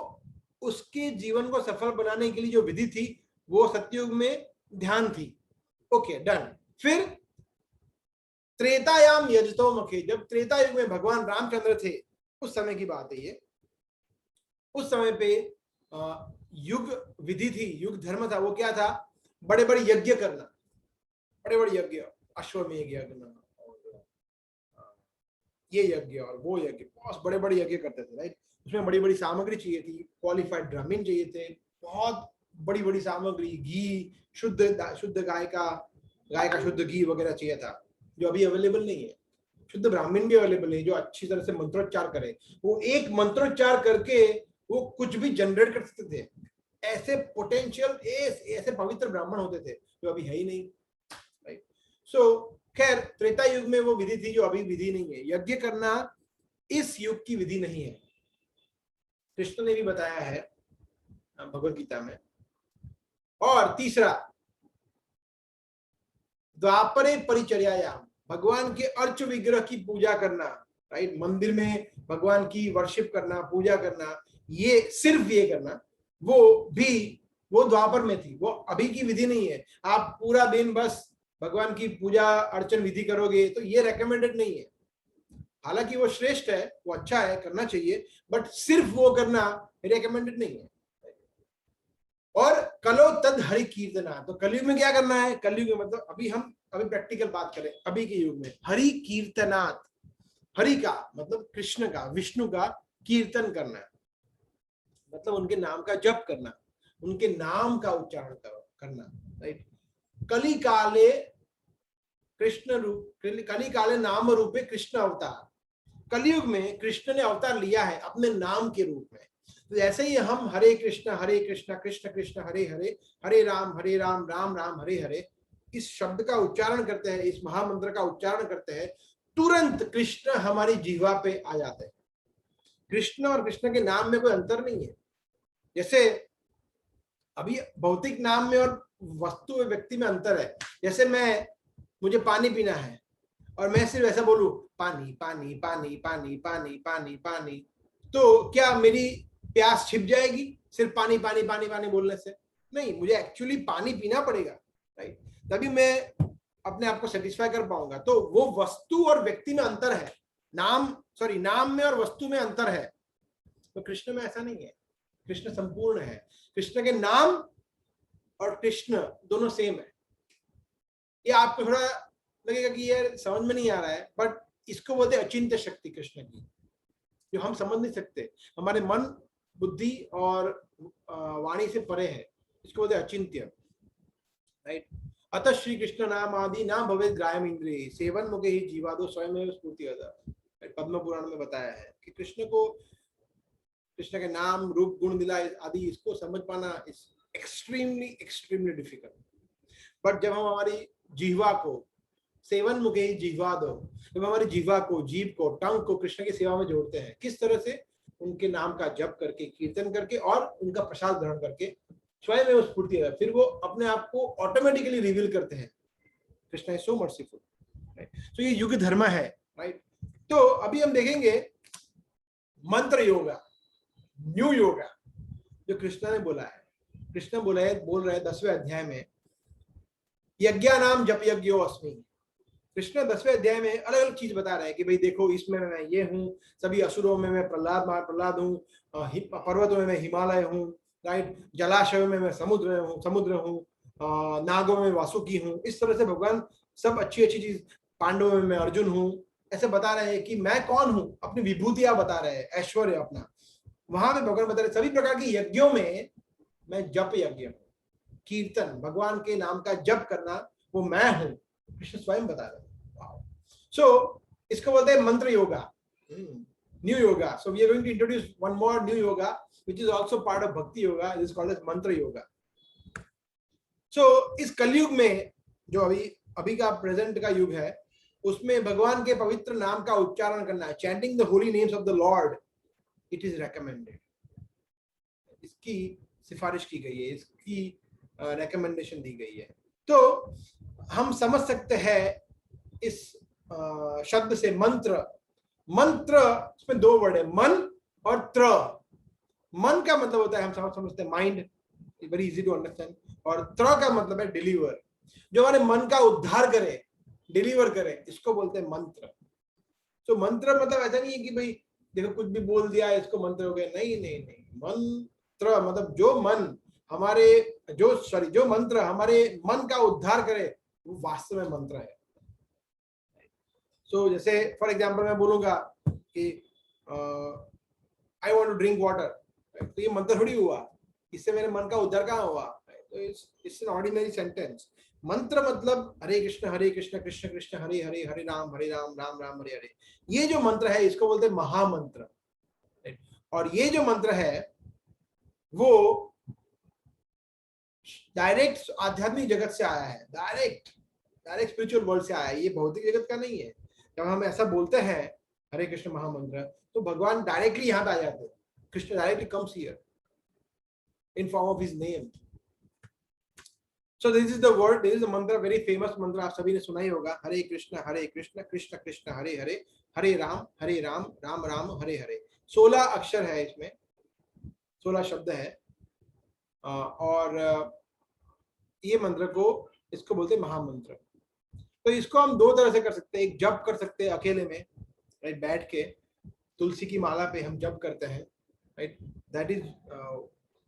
उसके जीवन को सफल बनाने के लिए जो विधि थी वो सतयुग में ध्यान थी। Okay, done. फिर त्रेतायाम यजतो मखे, जब त्रेता युग में भगवान रामचंद्र थे, उस समय की बात है ये, उस समय पे युग विधि थी, युग धर्म था। वो क्या था? बड़े बड़े यज्ञ करना, बड़े बड़े यज्ञ, अश्वमेध यज्ञ और ये यज्ञ और वो यज्ञ, बहुत बड़े बड़े यज्ञ करते थे, राइट? उसमें बड़ी बड़ी सामग्री चाहिए थी, क्वालिफाइड ब्राह्मण चाहिए थे, बहुत बड़ी बड़ी सामग्री, घी, शुद्ध गाय का शुद्ध घी वगैरह चाहिए था, जो अभी अवेलेबल नहीं है। शुद्ध ब्राह्मण भी अवेलेबल है जो अच्छी तरह से मंत्रोच्चार करे। वो एक मंत्रोच्चार करके वो कुछ भी जनरेट कर सकते थे। ऐसे पोटेंशियल, ऐसे पवित्र ब्राह्मण होते थे जो अभी है ही नहीं, राइट? सो खैर, त्रेता युग में वो विधि थी जो अभी विधि नहीं है। यज्ञ करना इस युग की विधि नहीं है, कृष्ण ने भी बताया है भगवद गीता में। और तीसरा, द्वापरे परिचर्यायाम, भगवान के अर्च विग्रह की पूजा करना, राइट? मंदिर में भगवान की वर्शिप करना, पूजा करना, ये सिर्फ ये करना, वो द्वापर में थी, वो अभी की विधि नहीं है। आप पूरा दिन बस भगवान की पूजा अर्चन विधि करोगे तो ये रेकमेंडेड नहीं है। हालांकि वो श्रेष्ठ है, वो अच्छा है, करना चाहिए, बट सिर्फ वो करना रेकमेंडेड नहीं है। और कलो तद हरि कीर्तना, तो कलयुग में क्या करना है? कलयुग में मतलब अभी प्रैक्टिकल बात करें, अभी के युग में हरि कीर्तनात्, हरि का मतलब कृष्ण का, विष्णु का कीर्तन करना, मतलब उनके नाम का जप करना, उनके नाम का उच्चारण करना, राइट? कली काले कृष्ण रूप, कली काले नाम रूपे कृष्ण अवतार, कलयुग में कृष्ण ने अवतार लिया है अपने नाम के रूप में। तो जैसे ही हम हरे कृष्ण कृष्ण कृष्ण हरे हरे, हरे राम राम राम हरे हरे, इस शब्द का उच्चारण करते हैं, इस महामंत्र का उच्चारण करते हैं, तुरंत कृष्ण हमारी जीवा पे आ जाते हैं। कृष्ण और कृष्ण के नाम में कोई अंतर नहीं है। जैसे अभी भौतिक नाम में और वस्तु व्यक्ति में अंतर है। जैसे मुझे पानी पीना है और मैं सिर्फ ऐसा बोलूं पानी पानी पानी पानी पानी पानी पानी, तो क्या मेरी प्यास छिप जाएगी सिर्फ पानी पानी पानी पानी बोलने से? नहीं, मुझे एक्चुअली पानी पीना पड़ेगा, राइट? तभी मैं अपने आप को सेटिस्फाई कर पाऊंगा। तो वो वस्तु और व्यक्ति में अंतर है, नाम में और वस्तु में अंतर है। तो कृष्ण में ऐसा नहीं है, कृष्ण संपूर्ण है। कृष्ण के नाम और कृष्ण दोनों सेम है, ये आपको थोड़ा लगेगा कि यार समझ में नहीं आ रहा है, बट इसको बोलते अचिंत्य शक्ति कृष्ण की, जो हम समझ नहीं सकते, हमारे मन बुद्धि और वाणी से परे है, इसको बोलते अचिंत्य, राइट। अतः श्री कृष्ण नाम आदि नाम भवे ग्राह्यम इंद्रिय सेवन मुखे ही जीवादो स्वयं स्फूर्ति अतः। पद्म पुराण में बताया है कि कृष्ण के नाम रूप गुण लीला आदि इसको समझ पाना is extremely extremely difficult. But जब हम हमारी जीवा को सेवन मुखे ही जीवा दो, जब हमारी जीवा को, जीव को, टंग को कृष्ण की सेवा में जोड़ते हैं, किस तरह से उनके नाम का जप करके, कीर्तन करके और उनका प्रसाद ग्रहण करके स्वयं में स्फूर्ति है, फिर वो अपने आप को ऑटोमेटिकली रिवील करते हैं। Krishna is so merciful, right. तो ये युग धर्म है, राइट। तो अभी हम देखेंगे मंत्र योगा, न्यू योगा, जो कृष्ण ने बोला है। कृष्ण बोल रहे 10वें अध्याय में, यज्ञा नाम जप यज्ञो अस्मि। कृष्ण 10वें अध्याय में अलग अलग चीज बता रहे हैं कि भाई देखो, इसमें मैं ये हूँ, सभी असुरों में मैं प्रहलाद हूँ, पर्वतों में मैं हिमालय हूँ, राइट, जलाशयों में मैं समुद्र हूँ, नागों में वासुकी हूँ। इस तरह से भगवान सब अच्छी चीज, पांडवों में मैं अर्जुन हूँ, ऐसे बता रहे हैं कि मैं कौन हूँ, अपनी विभूतियां बता रहे हैं, ऐश्वर्य अपना। वहां पे भगवान बता रहे सभी प्रकार के यज्ञों में मैं जप यज्ञ हूँ, कीर्तन, भगवान के नाम का जप करना, वो मैं हूँ, कृष्ण स्वयं बता रहे हैं। सो इसको बोलते हैं मंत्र yoga, new yoga. So we are going to introduce one more new yoga which is also part of bhakti yoga, it is called as mantra yoga. सो इस कलयुग में जो अभी का प्रेजेंट का युग है, उसमें भगवान के पवित्र नाम का उच्चारण करना, chanting the Holi names of the Lord, it is recommended. इसकी सिफारिश की गई है, इसकी रेकमेंडेशन दी गई है। तो हम समझ सकते हैं इस शब्द से मंत्र। मंत्र, इसमें दो वर्ड है, मन और त्र। मन का मतलब होता है, हम समझते हैं mind, very easy to understand, और त्र का मतलब है डिलीवर, जो हमारे मन का उद्धार करे, डिलीवर करे, इसको बोलते हैं मंत्र। तो मंत्र मतलब ऐसा नहीं है कि भाई देखो कुछ भी बोल दिया इसको मंत्र हो गया, नहीं नहीं नहीं। मंत्र मतलब जो मन हमारे, जो मंत्र हमारे मन का उद्धार करे, वो वास्तव में मंत्र है। सो जैसे फॉर एग्जांपल मैं बोलूंगा कि I want to drink water, तो ये मंत्र थोड़ी हुआ, इससे मेरे मन का उद्धार कहाँ हुआ? तो इट्स एन ऑर्डिनरी सेंटेंस। मंत्र मतलब हरे कृष्ण कृष्ण कृष्ण हरे हरे, हरे राम राम राम हरे हरे। ये जो मंत्र है इसको बोलते हैं महामंत्र। और ये जो मंत्र है वो डायरेक्ट आध्यात्मिक जगत से आया है, डायरेक्ट स्पिरिचुअल वर्ल्ड से आया है, ये भौतिक जगत का नहीं है। जब हम ऐसा बोलते हैं हरे कृष्ण महामंत्र, तो भगवान डायरेक्टली यहाँ पे आ जाते हैं। Krishna directly comes here in form of his name. So this is the word, this is a mantra, very famous mantra, आप सभी ने सुना ही होगा, हरे कृष्ण कृष्ण कृष्ण हरे हरे, हरे राम राम राम हरे हरे। 16 अक्षर है इसमें, 16 शब्द है। और ये मंत्र को, इसको बोलते हैं महामंत्र। तो इसको हम दो तरह से कर सकते हैं, एक जप कर सकते हैं अकेले में, राइट, बैठ के तुलसी की माला पे हम जप करते हैं, right, that is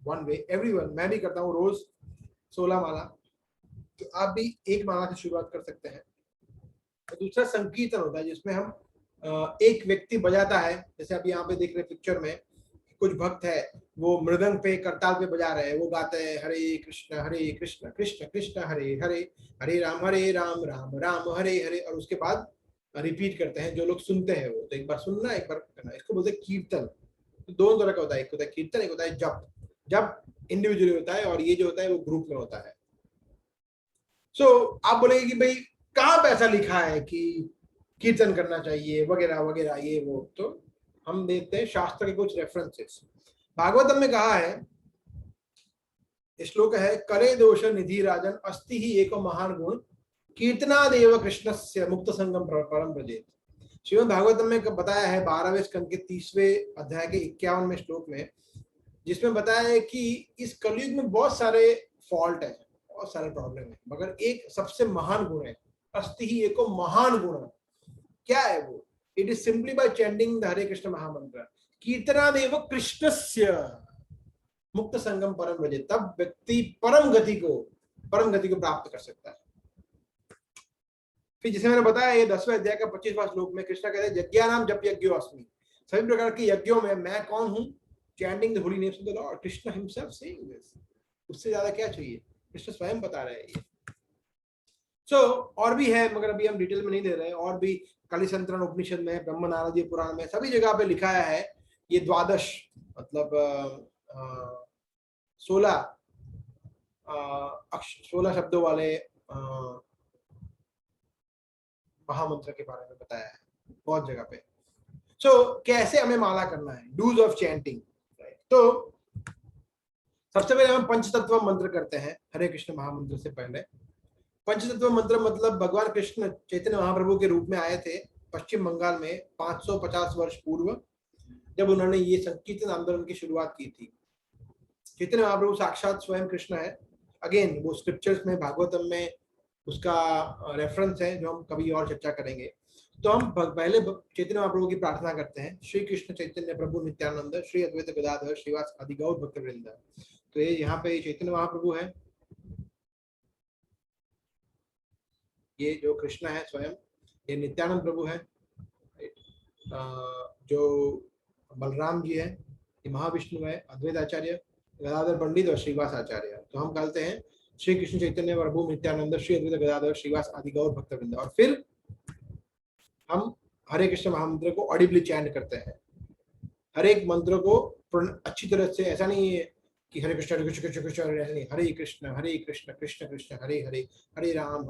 one way. Everyone, मैं भी करता हूँ रोज 16 माला, तो आप भी एक माला से शुरुआत कर सकते हैं। और दूसरा संकीर्तन होता है, जिसमें हम एक व्यक्ति बजाता है, जैसे आप यहाँ पे देख रहे पिक्चर में, कुछ भक्त है वो मृदंग पे, करताल पे बजा रहे हैं, वो गाते हैं हरे कृष्ण कृष्ण कृष्ण हरे हरे, हरे राम राम राम हरे हरे, और उसके बाद रिपीट करते हैं। जो लोग सुनते हैं वो तो एक बार सुनना, एक बार करना, इसको बोलते हैं कीर्तन। तो दोनों तरह का होता है, एक होता है कीर्तन, एक होता है जप। जब इंडिविजुअली होता है और ये जो होता है वो ग्रुप में होता है। सो आप बोलेंगे कि भाई कहाँ पे ऐसा लिखा है कि कीर्तन करना चाहिए वगैरह वगैरह ये वो, तो हम देखते हैं शास्त्र के कुछ रेफरेंसेस। भागवतम में कहा है, श्लोक है, करे दोष निधि राजन अस्ति ही एको महान गुण कीर्तनादेव कृष्णस्य मुक्त संगम परम व्रजेत। श्रीमद् भागवतम में बताया है 12वें स्कंद के 30वें अध्याय के 51वें श्लोक में, जिसमें बताया है कि इस कलयुग में बहुत सारे फॉल्ट है, बहुत सारे प्रॉब्लम है, मगर एक सबसे महान गुण है, अस्ति ही एको महान गुण। क्या है वो? It is simply by chanting the Hare Krishna mahamantra, कीर्तनादेव कृष्णस्य मुक्त संगम परम व्रजेत। तब व्यक्ति परम गति को प्राप्त कर सकता है। फिर जैसे मैंने बताया ये 10वें अध्याय का 25वां श्लोक में कृष्ण कहते हैं यज्ञानाम जप यज्ञो अस्मि, सभी प्रकार के यज्ञों में मैं कौन हूँ, chanting the Holi names of the Lord, Krishna himself saying this. उससे ज्यादा क्या चाहिए, कृष्ण स्वयं बता रहे हैं ये। सो और भी है मगर अभी हम डिटेल में नहीं ले रहे हैं, और भी कलिसंतरण उपनिषद में, ब्रह्म नारदीय पुराण में, सभी जगह पे लिखा है ये द्वादश मतलब 16 शब्दों वाले महामंत्र के बारे में बताया है बहुत जगह पे। सो कैसे हमें माला करना है, डूज ऑफ चैंटिंग। तो सबसे पहले हम पंचतत्व मंत्र करते हैं हरे कृष्ण महामंत्र से पहले। पंचतत्व मंत्र मतलब भगवान कृष्ण चैतन्य महाप्रभु के रूप में आए थे पश्चिम बंगाल में 550 वर्ष पूर्व, जब उन्होंने ये संकीर्तन आंदोलन की शुरुआत की थी। चैतन्य महाप्रभु साक्षात स्वयं कृष्ण है। अगेन वो स्क्रिप्चर्स में, भागवतम में उसका रेफरेंस है जो हम कभी और चर्चा करेंगे। तो हम पहले चैतन्य महाप्रभु की प्रार्थना करते हैं, श्री कृष्ण चैतन्य प्रभु नित्यानंद श्री अद्वैत गदाधर श्रीवास आदि गौर भक्तवृंद। तो ये यहाँ पे चैतन्य महाप्रभु है, ये जो कृष्ण है स्वयं, ये नित्यानंद प्रभु है, जो बलराम जी है, ये महाविष्णु है, अद्वैत आचार्य, गदाधर पंडित और श्रीवास आचार्य। तो हम कहते हैं श्री कृष्ण चैतन्य प्रभु नित्यानंद श्री अद्वैत गदाधर श्रीवास आदि गौर भक्तवृंद। और फिर हम हरे कृष्ण महामंत्र को ऑडिबली चैंट करते हैं। हर एक मंत्र को अच्छी तरह से, ऐसा नहीं है कि हरे कृष्ण कृष्ण कृष्ण कृष्ण, ऐसा नहीं, हरे कृष्ण कृष्ण कृष्ण हरे हरे, हरे राम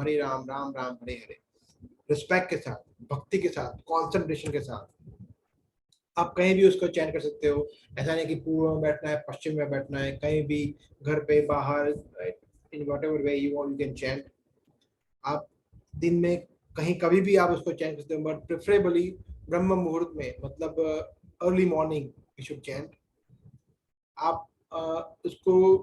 राम राम हरे हरे। रिस्पेक्ट के साथ, भक्ति के साथ, कॉन्सेंट्रेशन के साथ आप कहीं भी उसको चैन कर सकते हो। ऐसा नहीं कि पूर्व में बैठना है, पश्चिम में बैठना है, कहीं भी, घर पे, बाहर, in whatever way you want you can chant. आप दिन में कहीं कभी भी आप उसको चैंट कर सकते हो, बट प्रेफरेबली ब्रह्म मुहूर्त में, मतलब early morning you should chant. आप उसको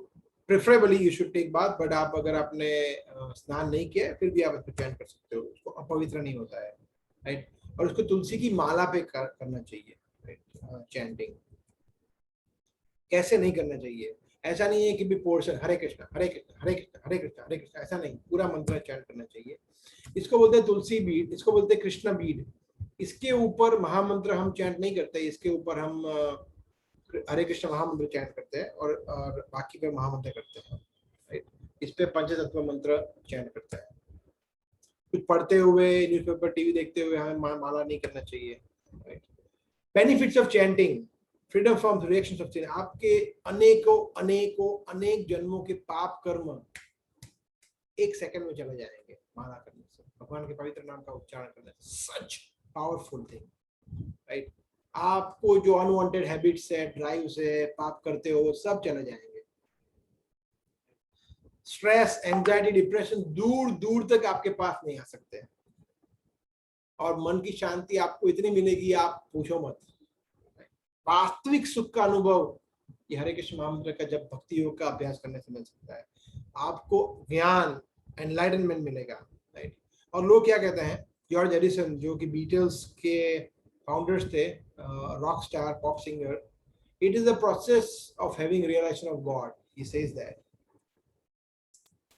preferably you should take bath, but आप अगर आपने स्नान नहीं किया फिर भी आप उसको चैंट कर सकते हो, उसको अपवित्र नहीं होता है, राइट। और उसको तुलसी की माला पे करना चाहिए, चैंटिंग। कैसे नहीं करना चाहिए, ऐसा नहीं है कि भी पोर्शन हरे कृष्ण हरे कृष्ण हरे कृष्ण हरे कृष्ण हरे कृष्ण, ऐसा नहीं, पूरा मंत्र चैंट करना चाहिए। इसको बोलते हैं तुलसी बीड, इसको बोलते हैं कृष्ण बीड। इसके ऊपर महामंत्र हम चैंट नहीं करते, इसके ऊपर हम हरे कृष्ण महामंत्र चैंट करते हैं और बाकी पे महामंत्र करते हैं, राइट। इस पे पंचतत्व मंत्र चैंट करते हैं। कुछ पढ़ते हुए, न्यूज़पेपर टीवी देखते हुए हमें माला नहीं करना चाहिए, right. Benefits of chanting, freedom from reactions of sin. आपके अनेक जन्मों के पाप कर्म 1 सेकंड में चले जाएंगे माला करने से, भगवान के पवित्र नाम का उच्चारण करने से। सच पावरफुल थिंग, राइट। आपको जो अनवांटेड हैबिट्स है, ड्राइव से पाप करते हो, सब चले जाएंगे। स्ट्रेस, एंजाइटी, डिप्रेशन दूर दूर तक आपके पास नहीं आ सकते हैं। और मन की शांति आपको इतनी मिलेगी आप पूछो मत। वास्तविक सुख का अनुभव ये हरे कृष्ण महामंत्र का जब भक्ति योग का अभ्यास करने से मिल सकता है। आपको ज्ञान, एनलाइटनमेंट मिलेगा, राइट। और लोग क्या कहते हैं, जॉर्ज एडिसन जो कि बीटल्स के फाउंडर्स थे, rock star, pop singer, it is the process of having realization of God, he says that.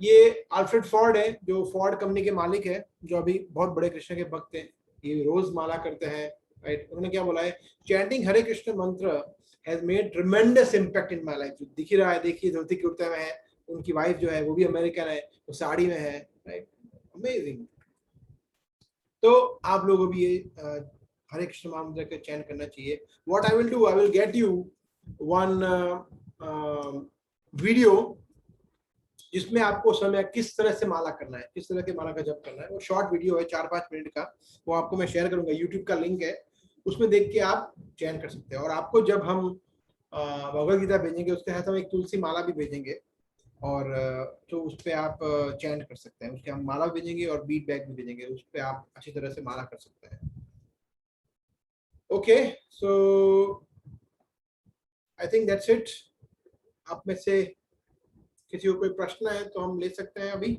ये अल्फ्रेड फॉर्ड है, जो फॉर्ड कंपनी के मालिक है, जो अभी बहुत बड़े कृष्ण के भक्त हैं, ये रोज माला करते हैं, राइट। उन्होंने क्या बोला है, चैंटिंग हरे कृष्ण मंत्र has made ट्रेमेंडस impact in my life. दिख ही रहा है, देखिए धोती कुर्ते में है, उनकी वाइफ जो है वो भी अमेरिकन है, वो साड़ी में है, राइट। अमेजिंग। तो आप लोगों को भी ये हरे कृष्ण महामंत्र का चैंट करना चाहिए। What I will do, I will get you one video जिसमें आपको समय किस तरह से माला करना है, किस तरह के माला का जप करना है। वो शॉर्ट वीडियो है 4-5 मिनट का, वो आपको मैं शेयर करूंगा, यूट्यूब का लिंक है, उसमें देख के आप चैन कर सकते हैं। और आपको जब हम भगवद गीता भेजेंगे उसके साथ हम एक तुलसी माला भी भेजेंगे, और तो उस पर आप चैंट कर सकते हैं। उसके हम माला भेजेंगे और बीट बैग भी भेजेंगे, उस पर आप अच्छी तरह से माला कर सकते हैं। Okay, so I think that's it. आप में से किसी को कोई प्रश्न है तो हम ले सकते हैं अभी।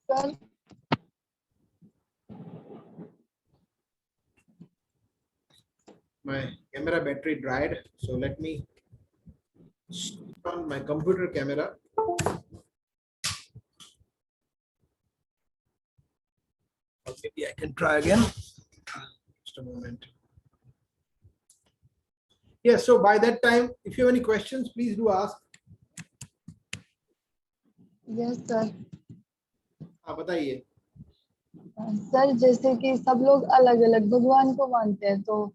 Sir, my camera battery dried, so let me switch on my computer camera. maybe I can try again. Just a moment. Yes, so by that time, if you have any questions, please do ask. Yes sir. आप बताइए। सर जैसे कि सब लोग अलग अलग भगवान को मानते हैं, तो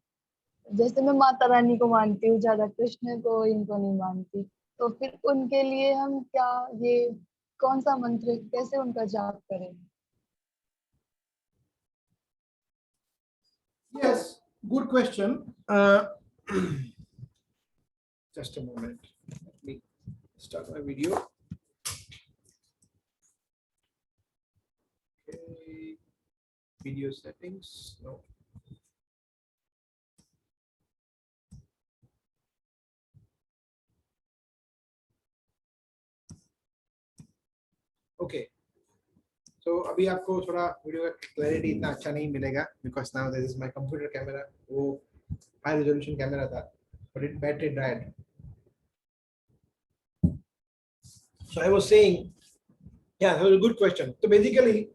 जैसे मैं माता रानी को मानती हूँ ज्यादा, कृष्ण को इनको नहीं मानती, तो फिर उनके लिए हम क्या, ये कौन सा मंत्र कैसे उनका जाप करें? Yes, good question. Just a moment. Let me start my video. Okay. Video settings. No. Okay. So अभी आपको थोड़ा वीडियो का क्लैरिटी इतना अच्छा नहीं मिलेगा because now this is my computer camera. वो high resolution कैमरा था, but it battery died. So I was saying, yeah, that was a good question. So basically,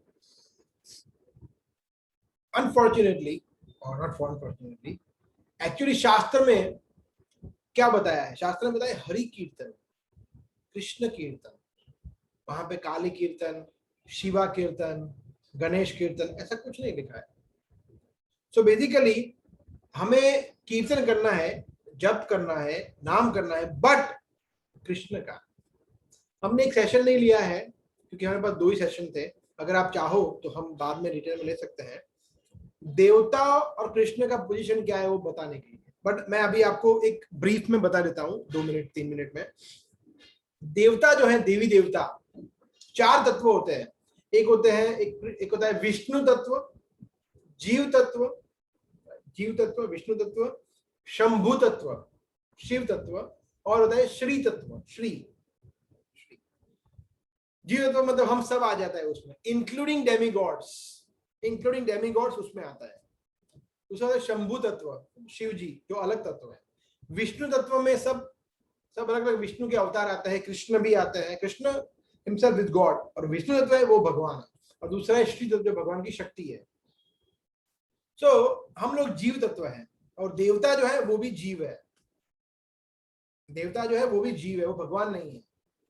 unfortunately or not unfortunately, actually शास्त्र में क्या बताया है? शास्त्र में बताया हरि कीर्तन, कृष्ण कीर्तन, वहां पे काली कीर्तन, शिवा कीर्तन, गणेश कीर्तन, ऐसा कुछ नहीं लिखा है. सो बेसिकली हमें कीर्तन करना है, जप करना है, नाम करना है, बट कृष्ण का. हमने एक सेशन नहीं लिया है क्योंकि हमारे पास 2 ही सेशन थे. अगर आप चाहो तो हम बाद में डिटेल में ले सकते हैं. देवता और कृष्ण का पोजीशन क्या है वो बताने के लिए, बट मैं अभी आपको एक ब्रीफ में बता देता हूँ 2 मिनट 3 मिनट में. देवता जो है, देवी देवता 4 तत्व होते हैं. एक होते हैं एक होता है विष्णु तत्व, जीव तत्व, विष्णु तत्व, शंभु तत्व, शिव तत्व, और होता है श्री तत्व. श्री जीव तत्व मतलब हम सब आ जाता है उसमें, इंक्लूडिंग डेमीगॉड्स उसमें आता है. दूसरा होता है शंभु तत्व, शिव जी जो अलग तत्व है. विष्णु तत्व में सब अलग अलग विष्णु के अवतार आते हैं. कृष्ण भी आते हैं, कृष्ण हिमसेल्फ इज गॉड, और विष्णु तत्व है वो भगवान है, और दूसरा है श्री तत्व जो भगवान की शक्ति है. सो हम लोग जीव तत्व हैं, और देवता जो है वो भी जीव है. देवता जो है वो भी जीव है, वो भगवान नहीं है.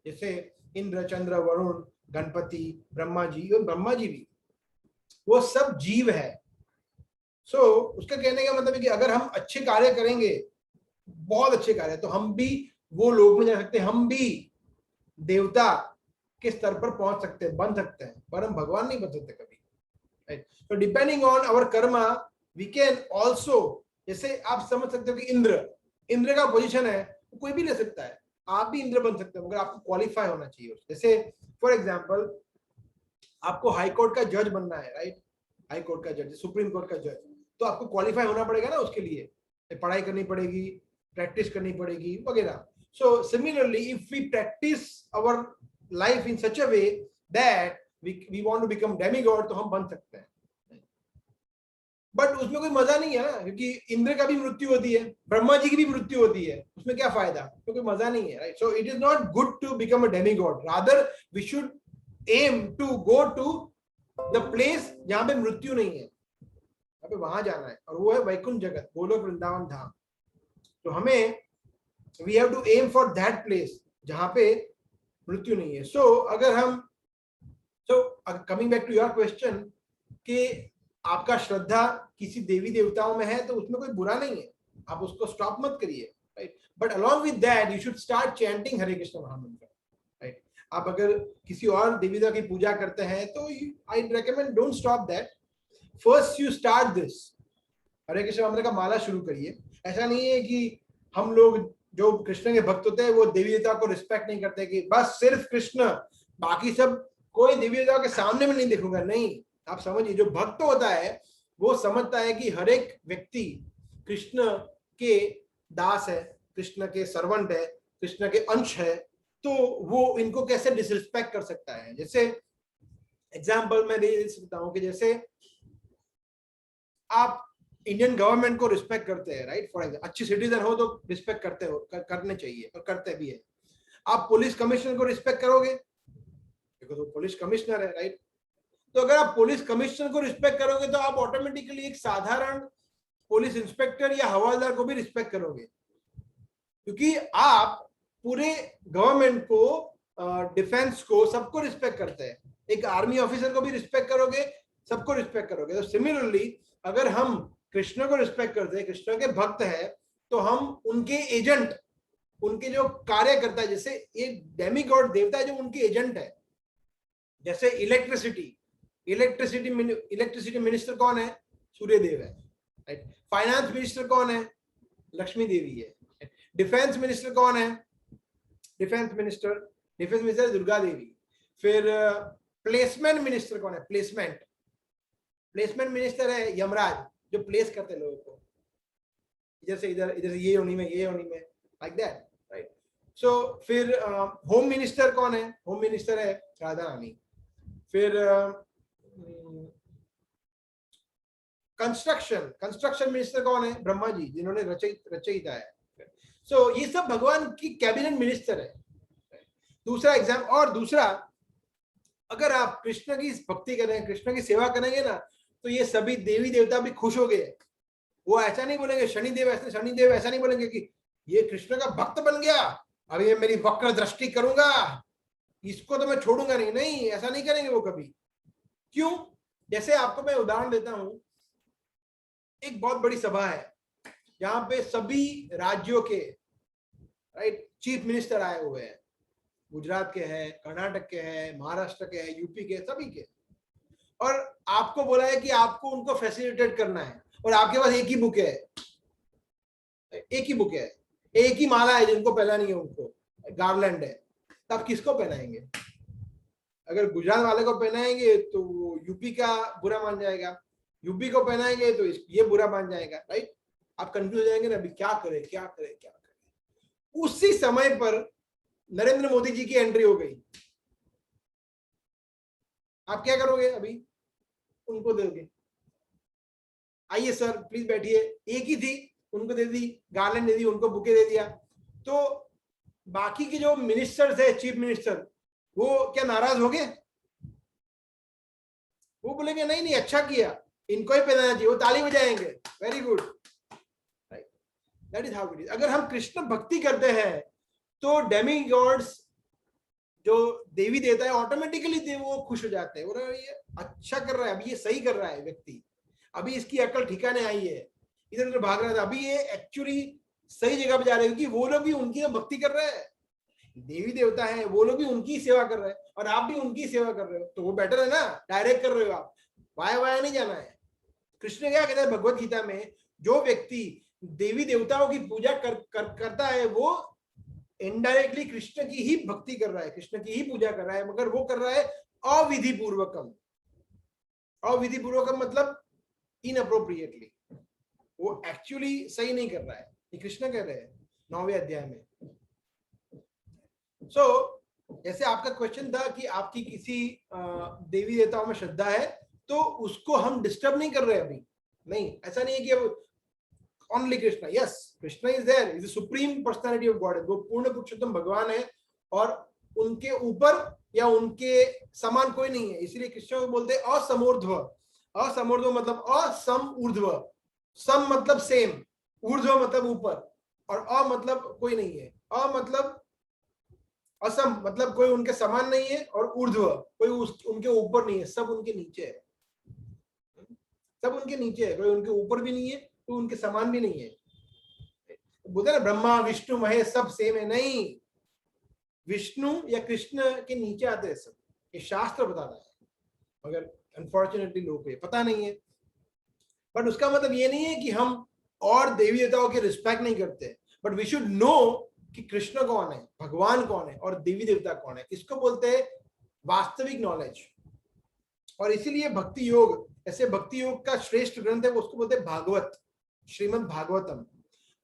जैसे इंद्र, चंद्र, वरुण, गणपति, ब्रह्मा जी, और ब्रह्मा जी भी वो सब जीव है. सो उसका कहने का मतलब है कि अगर हम अच्छे कार्य करेंगे, बहुत अच्छे कार्य, तो हम भी वो लोग में जा सकते हैं, हम भी देवता के स्तर पर पहुंच सकते हैं, बन सकते हैं, पर हम भगवान नहीं बन सकते कभी. So depending on our karma, we can also, जैसे आप समझ सकते हो कि इंद्र का पोजीशन है, तो कोई भी ले सकता है. आप भी इंद्र बन सकते हो, मगर आपको क्वालिफाई होना चाहिए. जैसे फॉर एग्जांपल आपको हाई कोर्ट का जज बनना है, राइट? हाई कोर्ट का जज, सुप्रीम कोर्ट का जज, तो आपको क्वालिफाई होना पड़ेगा ना. उसके लिए पढ़ाई करनी पड़ेगी, प्रैक्टिस करनी पड़ेगी वगैरह. So similarly if we practice our life in such a way that we want to become demigod, तो हम बन सकते हैं. बट उसमें कोई मजा नहीं है ना, क्योंकि इंद्र का भी मृत्यु होती है, ब्रह्मा जी की भी मृत्यु होती है. उसमें क्या फायदा, तो कोई मजा नहीं है, right? So it is not good to become a demigod, rather we should aim to go to the place जहां पे मृत्यु नहीं है. अबे वहां जाना है, और वो है वैकुंठ जगत, गोलोक वृंदावन धाम. तो हमें we have to aim for that place जहां पे मृत्यु नहीं है. सो अगर हम coming back to your question कि आपका श्रद्धा किसी देवी देवताओं में है, तो उसमें कोई बुरा नहीं है, आप उसको स्टॉप मत करिए, right? But along with that you should start chanting Hare Krishna mahamantra, right? आप अगर किसी और देवी देवता की पूजा करते हैं तो I recommend don't stop that. First you start this Hare Krishna mahamantra का माला शुरू करिए. ऐसा नहीं है कि हम लोग जो कृष्ण के भक्त होते हैं वो देवी देवता को रिस्पेक्ट नहीं करते, कि बस सिर्फ कृष्ण, बाकी सब कोई देवी देवता के सामने में नहीं देखूंगा. नहीं, आप समझिए, जो भक्त होता है वो समझता है कि हर एक व्यक्ति कृष्ण के दास है, कृष्ण के सर्वेंट है, कृष्ण के अंश है, तो वो इनको कैसे डिसरिस्पेक्ट कर सकता है. जैसे एग्जांपल मैं दे सकता हूं कि जैसे आप इंडियन गवर्नमेंट को रिस्पेक्ट करते हैं, राइट? फॉर एग्जांपल अच्छी सिटीजन हो तो रिस्पेक्ट करते हो, करने चाहिए, और करते भी है. आप पुलिस कमिश्नर को रिस्पेक्ट करोगे, बिकॉज़ वो पुलिस कमिश्नर है, राइट? तो अगर आप पुलिस कमिश्नर को रिस्पेक्ट करोगे तो आप ऑटोमेटिकली एक साधारण पुलिस इंस्पेक्टर या हवलदार को भी रिस्पेक्ट करोगे, क्योंकि आप पूरे गवर्नमेंट को, डिफेंस को, सबको रिस्पेक्ट करते हैं। एक आर्मी ऑफिसर को भी रिस्पेक्ट करोगे, सबको रिस्पेक्ट करोगे। तो सिमिलरली अगर हम कृष्ण को रिस्पेक्ट करते हैं, कृष्ण के भक्त है, तो हम उनके एजेंट, उनके जो कार्य करता है, जैसे एक डेमी गॉड देवता है जो उनके एजेंट है। जैसे इलेक्ट्रिसिटी मिनिस्टर कौन है? सूर्य देव है, राइट। फाइनेंस मिनिस्टर कौन है? लक्ष्मी देवी है। डिफेंस मिनिस्टर कौन है? Defence minister Durga Devi. फिर प्लेसमेंट मिनिस्टर कौन है? प्लेसमेंट मिनिस्टर है यमराज, जो प्लेस करते हैं लोगों को, इधर से इधर, इधर से ये योनि में, लाइक दैट, राइट। सो फिर होम मिनिस्टर कौन है? होम मिनिस्टर है राधा रानी। फिर कंस्ट्रक्शन मिनिस्टर कौन है? ब्रह्मा जी, जिन्होंने रचयिता है। सो ये सब भगवान की कैबिनेट मिनिस्टर है। दूसरा एग्जाम, और दूसरा, अगर आप कृष्ण की भक्ति करेंगे, कृष्ण की सेवा करेंगे ना, तो ये सभी देवी देवता भी खुश हो गए। वो ऐसा नहीं बोलेंगे शनिदेव ऐसा नहीं बोलेंगे कि ये कृष्ण का भक्त बन गया, अब ये मेरी वक्र दृष्टि करूंगा, इसको तो मैं छोड़ूंगा नहीं। नहीं, ऐसा नहीं करेंगे वो कभी। क्यों? जैसे आपको मैं उदाहरण देता हूं, एक बहुत बड़ी सभा है जहां पे सभी राज्यों के, राइट, चीफ मिनिस्टर आए हुए हैं। गुजरात के हैं, कर्नाटक के हैं, महाराष्ट्र के हैं, यूपी के, सभी के। और आपको बोला है कि आपको उनको फैसिलिटेट करना है, और आपके पास एक ही बुक है, एक ही माला है जिनको पहनानी है, उनको गार्लैंड है। तब किसको पहनाएंगे? अगर गुजरात वाले को पहनाएंगे तो यूपी का बुरा मान जाएगा, यूपी को पहनाएंगे तो ये बुरा मान जाएगा, राइट। आप कंफ्यूज हो जाएंगे ना, अभी क्या करें। उसी समय पर नरेंद्र मोदी जी की एंट्री हो गई। आप क्या करोगे? अभी उनको दोगे, आइए सर प्लीज बैठिए, एक ही थी, उनको दे दी, गार्लैंड दे दी, उनको बुके दे दिया। तो बाकी के जो मिनिस्टर्स है, चीफ मिनिस्टर, वो क्या नाराज हो गए? वो बोलेंगे नहीं, अच्छा किया, इनको ही पहनाना चाहिए, वो ताली बजाएंगे, very good, right. That is how it is. अगर हम कृष्ण भक्ति करते हैं तो डेमी गॉड्स, जो देवी देता है, ऑटोमेटिकली वो खुश हो जाते हैं। बोले ये अच्छा कर रहा है, अभी ये सही कर रहा है व्यक्ति, अभी इसकी अकल ठिकाने आई है, इधर उधर भाग रहा था, अभी ये एक्चुअली सही जगह पे जा रहे हैं, क्योंकि वो लोग भी उनकी भक्ति कर रहे हैं, देवी देवता है, वो लोग भी उनकी सेवा कर रहे हैं, और आप भी उनकी सेवा कर रहे हो, तो वो बेटर है ना, डायरेक्ट कर रहे हो आप, वाया नहीं जाना है। कृष्ण क्या कहता है भगवत गीता में? जो व्यक्ति देवी देवताओं की पूजा करता है, वो इनडायरेक्टली कृष्ण की ही भक्ति कर रहा है, कृष्ण की ही पूजा कर रहा है, मगर वो कर रहा है अविधि पूर्वकम। अविधि पूर्वकम मतलब इनअप्रोप्रिएटली, वो एक्चुअली सही नहीं कर रहा है, ये कृष्ण कह रहे हैं 9वें अध्याय में। जैसे आपका क्वेश्चन था कि आपकी किसी देवी देवताओं में श्रद्धा है, तो उसको हम डिस्टर्ब नहीं कर रहे अभी, नहीं, ऐसा नहीं है कि अब only Krishna. Yes, Krishna is there, is the supreme personality of God, वो पूर्ण पुरुषोत्तम भगवान है, और उनके ऊपर या उनके समान कोई नहीं है। इसलिए कृष्ण को बोलते हैं असमोर्ध्व। असमोर्ध्व मतलब असम ऊर्ध्व, सम मतलब सेम, ऊर्ध्व मतलब ऊपर, और अ मतलब कोई नहीं है, अ मतलब असम मतलब कोई उनके समान नहीं है, और ऊर्ध्व कोई उनके ऊपर नहीं है, सब उनके नीचे है, सब उनके नीचे है, कोई उनके ऊपर भी नहीं है, तो उनके समान भी नहीं है। बोलते ना ब्रह्मा विष्णु महेश सब सेम है, नहीं, विष्णु या कृष्ण के नीचे आते हैं सब, ये शास्त्र बताता है, मगर अनफॉर्चुनेटली लोगों को ये पता नहीं है। बट उसका मतलब ये नहीं है कि हम और देवी देवताओं की रिस्पेक्ट नहीं करते, बट वी शुड नो कि कृष्ण कौन है, भगवान कौन है, और देवी देवता कौन है। इसको बोलते हैं वास्तविक नॉलेज। और इसीलिए भक्ति योग, ऐसे भक्ति योग का श्रेष्ठ ग्रंथ है, उसको बोलते हैं भागवत, श्रीमद् भागवतम।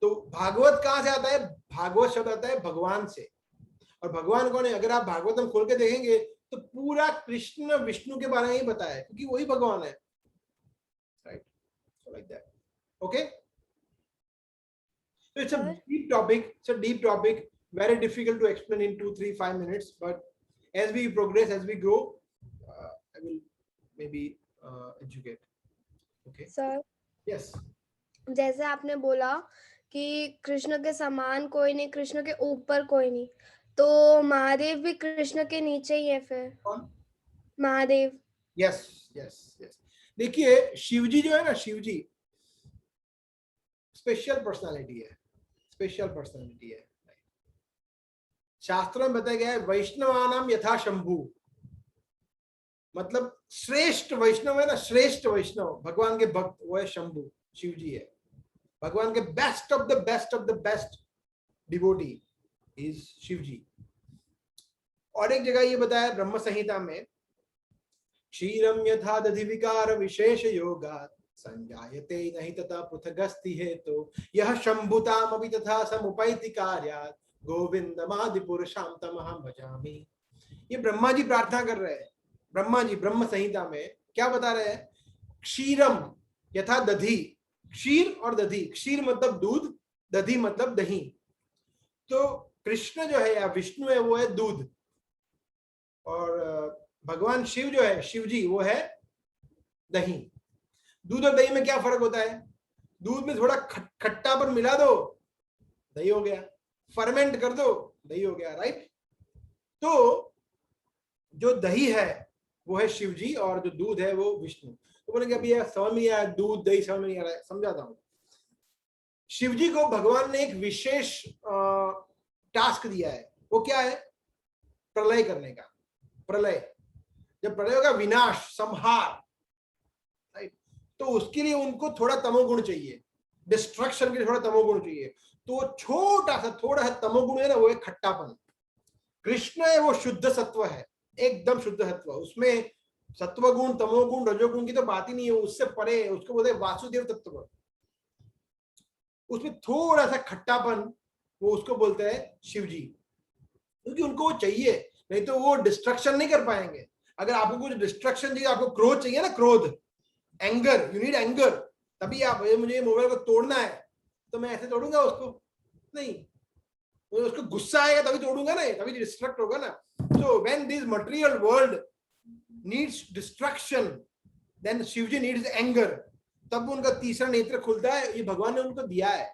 तो भागवत कहां से आता है? भागवत शब्द आता है भगवान से, और भगवान कौन है? अगर आप भागवतम खोल के देखेंगे तो पूरा कृष्ण विष्णु के बारे में ही बताया है, क्योंकि वही भगवान है, right, like that. Okay, so it's a deep topic, it's a deep topic, very difficult to explain in 2, 3, 5 minutes, but as we progress, as we grow, I will maybe educate. Okay. Sir Yes. जैसे आपने बोला कि कृष्ण के समान कोई नहीं, कृष्ण के ऊपर कोई नहीं, तो महादेव भी कृष्ण के नीचे ही है फिर? कौन? महादेव। Yes yes yes. देखिए शिवजी जो है ना, शिवजी स्पेशल पर्सनालिटी है, स्पेशल पर्सनालिटी है। शास्त्रों में बताया गया है वैष्णवानाम यथा शंभु, मतलब श्रेष्ठ वैष्णव है ना, श्रेष्ठ वैष्णव भगवान के भक्त वो है शंभु, शिवजी है। भगवान के best of the best devotee is Shivji. और एक जगह ये बताया ब्रह्म संहिता में, क्षीरम यथा दधि विकार विशेष योगात् संजायते नहीं तथा पृथगस्ति हेतु यह शंभुताम अभी तथा समुपैति कार्यात् गोविंदमादि पुरुषां तमहं भजामि। ये ब्रह्मा जी प्रार्थना कर रहे हैं। ब्रह्मा जी ब्रह्म संहिता में क्या बता रहे हैं? क्षीरम यथा दधि, क्षीर और दधि, क्षीर मतलब दूध, दधि मतलब दही। तो कृष्ण जो है या विष्णु है वो है दूध, और भगवान शिव जो है, शिव जी, वो है दही। दूध और दही में क्या फर्क होता है? दूध में थोड़ा खट्टापन मिला दो, दही हो गया। फर्मेंट कर दो, दही हो गया, राइट? तो जो दही है वो है शिव जी और जो दूध है वो विष्णु। तो बोलेंगे अभी यार समझ में आया, दूध दही समझ में नहीं आ रहा है, समझाता हूं। शिव जी को भगवान ने एक विशेष टास्क दिया है। वो क्या है? प्रलय करने का। प्रलय, जब प्रलय होगा, विनाश, संहार, राइट? तो उसके लिए उनको थोड़ा तमोगुण चाहिए, डिस्ट्रक्शन के लिए थोड़ा तमोगुण चाहिए। तो थोड़ा सा तमोगुण है ना, वो है खट्टापन। कृष्ण है वो शुद्ध सत्व है, एकदम शुद्ध सत्व। उसमें सत्वगुण, तमोगुण, रजोगुण की तो बात ही नहीं है, उससे परे। उसको बोलते हैं वासुदेव तत्व। उसमें थोड़ा सा खट्टापन, वो उसको बोलते हैं शिवजी, क्योंकि उनको वो चाहिए, नहीं तो वो डिस्ट्रक्शन नहीं कर पाएंगे। अगर आपको कुछ डिस्ट्रक्शन चाहिए, आपको क्रोध चाहिए ना, क्रोध, एंगर, यू नीड एंगर, तभी आप, मुझे मोबाइल को तोड़ना है, तो मैं ऐसे तोड़ूंगा उसको? नहीं, उसको गुस्सा आएगा तभी तोड़ूंगा ना, तभी डिस्ट्रक्ट होगा ना। So when this material world needs destruction, then Shivji needs anger. तब उनका तीसरा नेत्र खुलता है, ये भगवान ने उनको दिया है।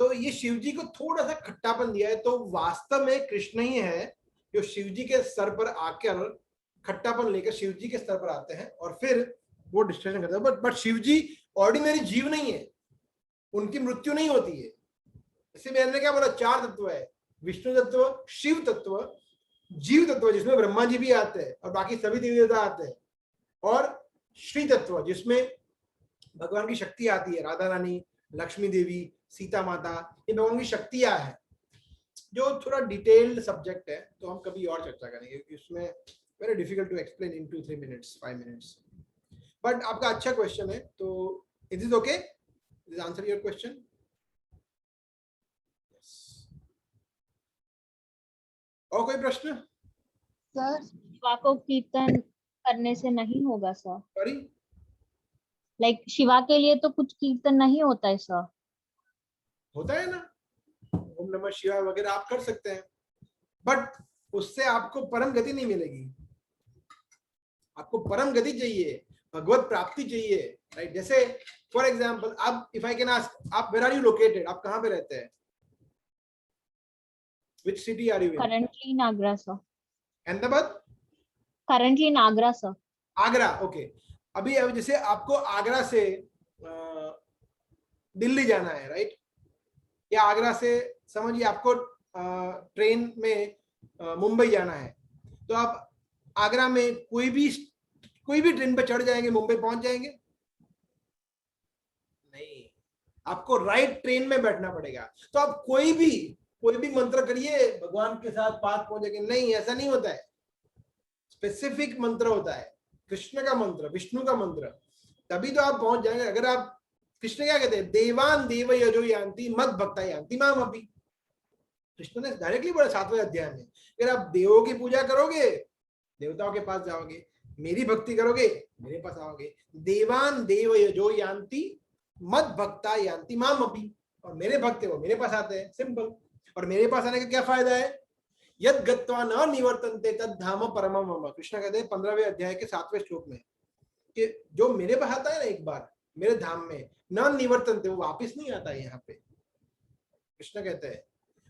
तो ये शिवजी को थोड़ा सा खट्टापन दिया है। तो वास्तव में कृष्ण ही है जो शिवजी के सर पर आकर खट्टापन लेकर शिवजी के स्तर पर आते हैं और फिर वो डिस्ट्रक्शन करते हैं। बट शिवजी ऑर्डिनरी जीव नहीं है, उनकी मृत्यु नहीं होती है। इसे मैंने क्या बोला, चार तत्व है, विष्णु तत्व, शिव तत्व, जीव तत्व जिसमें ब्रह्मा जी भी आते हैं और बाकी सभी देवी देवता आते हैं, और श्री तत्व जिसमें भगवान की शक्ति आती है, राधा रानी, लक्ष्मी देवी, सीता माता, ये भगवान की शक्तियां हैं, जो थोड़ा डिटेल्ड सब्जेक्ट है, तो हम कभी और चर्चा करेंगे। इसमें very difficult to explain in 2-3 minutes, 5 minutes. But आपका अच्छा क्वेश्चन है, तो is it okay? This answer your question? और कोई प्रश्न? सर शिवा को कीर्तन करने से नहीं होगा सर? सॉरी, लाइक शिवा के लिए तो कुछ कीर्तन नहीं होता है सर? होता है ना, ओम नमः शिवाय वगैरह आप कर सकते हैं, बट उससे आपको परम गति नहीं मिलेगी। आपको परम गति चाहिए, भगवत प्राप्ति चाहिए, राइट? जैसे फॉर एग्जाम्पल, आप, इफ आई कैन आस्क, आप वेयर आर यू लोकेटेड? आप कहाँ पे रहते हैं? Which city are you in? Currently in Agra sir. Ahmedabad? Currently in Agra sir. Agra, okay. अभी जैसे आपको आगरा से दिल्ली जाना है, राइट? या आगरा से समझिए आपको ट्रेन में मुंबई जाना है, तो आप आगरा में कोई भी ट्रेन पे चढ़ जाएंगे, मुंबई पहुंच जाएंगे? नहीं, आपको राइट ट्रेन में बैठना पड़ेगा। तो आप कोई भी मंत्र करिए, भगवान के साथ पास पहुंचेंगे, नहीं, ऐसा नहीं होता है। स्पेसिफिक मंत्र होता है, कृष्ण का मंत्र, विष्णु का मंत्र, तभी तो आप पहुंच जाएंगे। अगर आप, कृष्ण क्या कहते हैं? देवान देव यजो यान्ति मद भक्ता यान्ति माम अपि। कृष्ण ने डायरेक्टली बोला 7वें अध्याय में, अगर आप देवों की पूजा करोगे, देवताओं के पास जाओगे, मेरी भक्ति करोगे, मेरे पास आओगे। देवान देव यजो यान्ति मद भक्ता यान्ति माम अपि, और मेरे भक्त वो मेरे पास आते हैं, सिंपल। और मेरे पास आने का क्या फायदा है? यद गत्वा न निवर्तन्ते तद धाम परमम मम। कृष्ण कहते हैं 15वें अध्याय के 7वें श्लोक में कि जो मेरे पास आता है ना एक बार मेरे धाम में, न निवर्तन्ते, वो वापिस नहीं आता है। यहाँ पे कृष्ण कहते हैं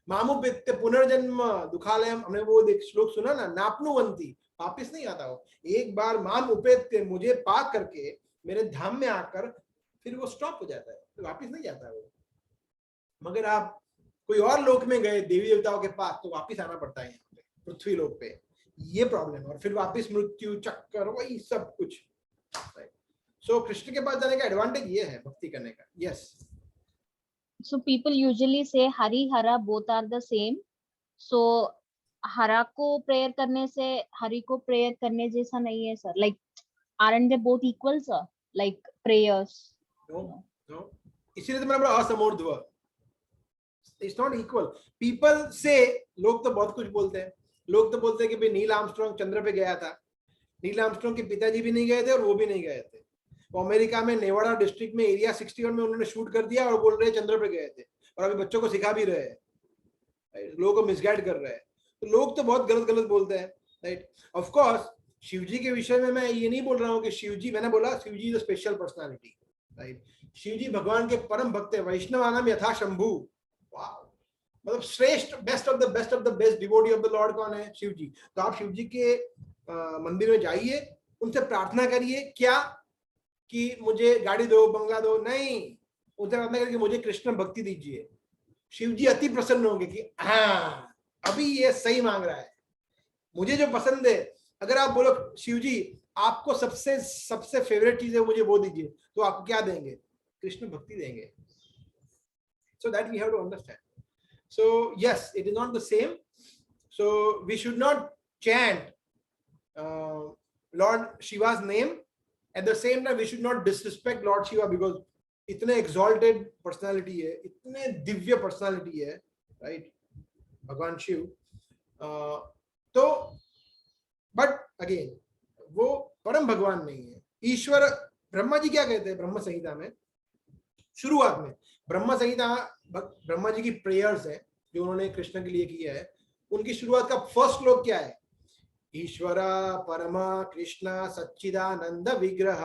मामुपेत्य पुनर्जन्म दुखालयम, हमने वो श्लोक सुना ना, नाप्नुवन्ति, वापिस नहीं आता वो। एक बार माम उपेत्य, मुझे पा करके मेरे धाम में आकर फिर वो स्टॉप हो जाता है, तो वापिस नहीं जाता है वो। मगर आप कोई और लोक में गए देवी देवताओं के पास, तो वापिस आना पड़ता है यहाँ पे पृथ्वी लोक पे, ये प्रॉब्लम है। और फिर वापिस मृत्यु चक्कर वही सब कुछ। सो कृष्ण के पास जाने का एडवांटेज ये है भक्ति करने का। Yes. So people usually say Hari Hara both are the same. So हरा को प्रेयर करने से हरि को प्रेयर करने जैसा नहीं है sir? Like aren't they both equal sir? Like prayers? No. इसीलिए तो मैंने बोला असमूर्ध्व। It's not equal. People say, लोग तो बहुत कुछ बोलते हैं। लोग तो बोलते हैं कि भाई नील आर्मस्ट्रांग चंद्र पे गया था। नील आर्मस्ट्रांग के पिताजी भी नहीं गए थे और वो भी नहीं गए थे। वो अमेरिका में नेवाडा डिस्ट्रिक्ट में एरिया 61 में उन्होंने शूट कर दिया और बोल रहे चंद्र पे गए थे, और अभी बच्चों को सिखा भी रहे हैं, लोगों को मिसगाइड कर रहे हैं। तो लोग तो बहुत गलत गलत बोलते हैं, राइट। ऑफ कोर्स शिव जी के विषय में मैं ये नहीं बोल रहा हूँ कि शिव जी, मैंने बोला Shiv ji is a special personality, right. Shiv ji भगवान के परम भक्त है। वैष्णवानाम यथा शंभु, मतलब श्रेष्ठ, best of the best devotee of the Lord कौन है? शिव जी। तो आप शिव जी के मंदिर में जाइए, उनसे प्रार्थना करिए, क्या कि मुझे गाड़ी दो, बंगला दो, नहीं, उनसे प्रार्थना करिए मुझे कृष्ण भक्ति दीजिए। शिव जी अति प्रसन्न होंगे कि हाँ अभी ये सही मांग रहा है, मुझे जो पसंद है। अगर आप बोलो शिव जी आपको सबसे फेवरेट चीज है मुझे वो दीजिए, तो आपको क्या देंगे? कृष्ण भक्ति देंगे। So that we have to understand. So yes, it is not the same. So we should not chant Lord Shiva's name. At the same time, we should not disrespect Lord Shiva because इतने exalted personality है, इतने दिव्य personality है, right? भगवान शिव। तो but again वो परम भगवान नहीं है। ईश्वर, ब्रह्मा जी क्या कहते हैं ब्रह्म संहिता में? शुरुआत में ब्रह्म संहिता, ब्रह्मा जी की प्रेयर्स है जो उन्होंने कृष्ण के लिए किया है। उनकी शुरुआत का फर्स्ट श्लोक क्या है? ईश्वर परम कृष्ण सच्चिदानंद विग्रह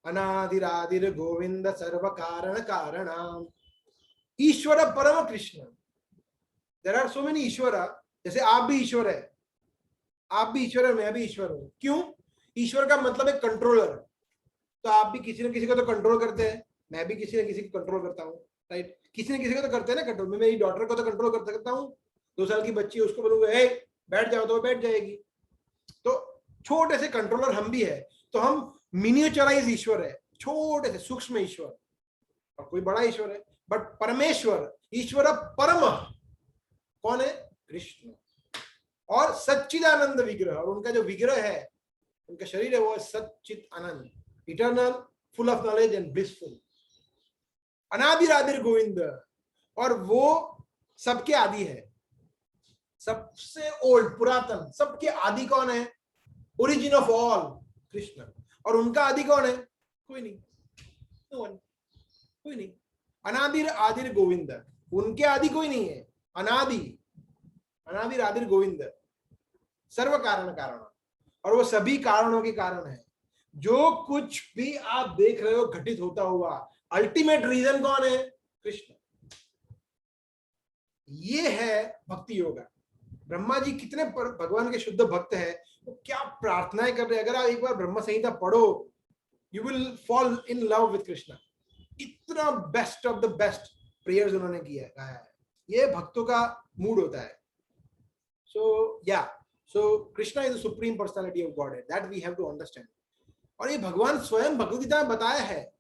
अनादिरादिर गोविंद सर्व कारण कारणम। ईश्वर परम Krishna. There are so many ईश्वर। जैसे आप भी ईश्वर है, आप भी ईश्वर है, मैं भी ईश्वर हूं। क्यों? ईश्वर का मतलब है कंट्रोलर। तो आप भी किसी न किसी को तो कंट्रोल करते हैं, मैं भी किसी न किसी को कंट्रोल करता हूँ, राइट। किसी न किसी को तो करते हैं ना कंट्रोल। मैं मेरी डॉटर को तो कंट्रोल कर सकता हूँ, 2 साल की बच्ची, उसको बोलूंगा ए बैठ जाओ तो बैठ जाएगी। तो छोटे से कंट्रोलर हम भी है। तो हम मिनिएचराइज ईश्वर है, छोटे से सूक्ष्म ईश्वर, और कोई बड़ा ईश्वर है। बट परमेश्वर, ईश्वर परम कौन है? कृष्ण। और सच्चिदानंद विग्रह, और उनका जो विग्रह है, उनका शरीर है, वो है सच्चित आनंद, eternal, full of knowledge and blissful. अनादिरादिर गोविंद, और वो सबके आदि है, सबसे ओल्ड, पुरातन, सबके आदि कौन है? Origin of all, Krishna. और उनका आदि कौन है? कोई नहीं, no one, कोई नहीं। अनादिर आदिर गोविंद, उनके आदि कोई नहीं है। अनादि, अनादिर आदिर गोविंद, सर्व कारण कारण, और वो सभी कारणों के कारण है। जो कुछ भी आप देख रहे हो घटित होता हुआ, अल्टीमेट रीजन कौन है? कृष्ण। ये है भक्ति योगा। ब्रह्मा जी कितने भगवान के शुद्ध भक्त हैं, वो क्या प्रार्थनाएं कर रहे हैं। अगर आप एक बार ब्रह्म संहिता पढ़ो, you will fall in love with Krishna. इतना best of the best prayers उन्होंने किया है। ये भक्तों का मूड होता है। So yeah, so Krishna is the supreme personality of God, that we have to understand. और ये भगवान स्वयं भगवद गीता में बताया है,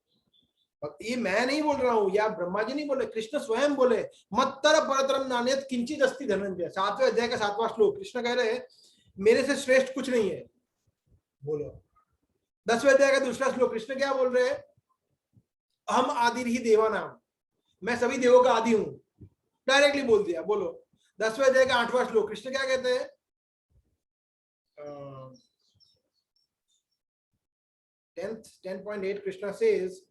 ये मैं नहीं बोल रहा हूं, या ब्रह्मा जी नहीं बोले, कृष्ण स्वयं बोले, मत्तर परतरम नान्यत् किंचित् अस्ति धनंजय। 7वें अध्याय का 7वां श्लोक, कृष्ण कह रहे हैं मेरे से श्रेष्ठ कुछ नहीं है। बोलो 10वें अध्याय का दूसरा श्लोक, कृष्ण क्या बोल रहे हैं? हम आदिर ही देवा नाम, मैं सभी देवों का आदि हूं, डायरेक्टली बोल दिया। बोलो 10वें अध्याय का 8वां श्लोक, कृष्ण क्या कहते हैं? 10.8 Krishna says,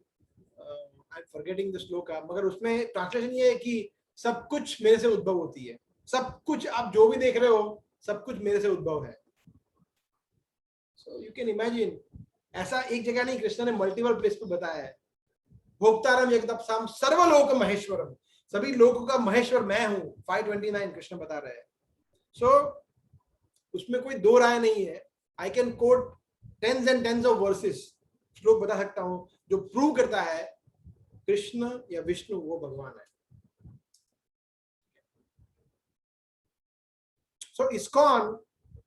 I am forgetting the श्लोक, मगर उसमें ट्रांसलेशन ये है कि सब कुछ मेरे से उद्भव होती है। सब कुछ आप जो भी देख रहे हो सब कुछ मेरे से उद्भव है। सो यू कैन इमेजिन, ऐसा एक जगह नहीं, कृष्ण ने मल्टीपल प्लेस पे बताया है। भोक्तारम जगदपसाम सर्वलोक महेश्वरम, सभी लोगों का महेश्वर मैं हूं, 529 कृष्ण बता रहे हैं। सो उसमें कोई दो राय नहीं है। I can quote tens and tens of verses, श्लोक बता सकता हूं जो प्रूव करता है कृष्ण या विष्णु वो भगवान है। सो इस्कॉन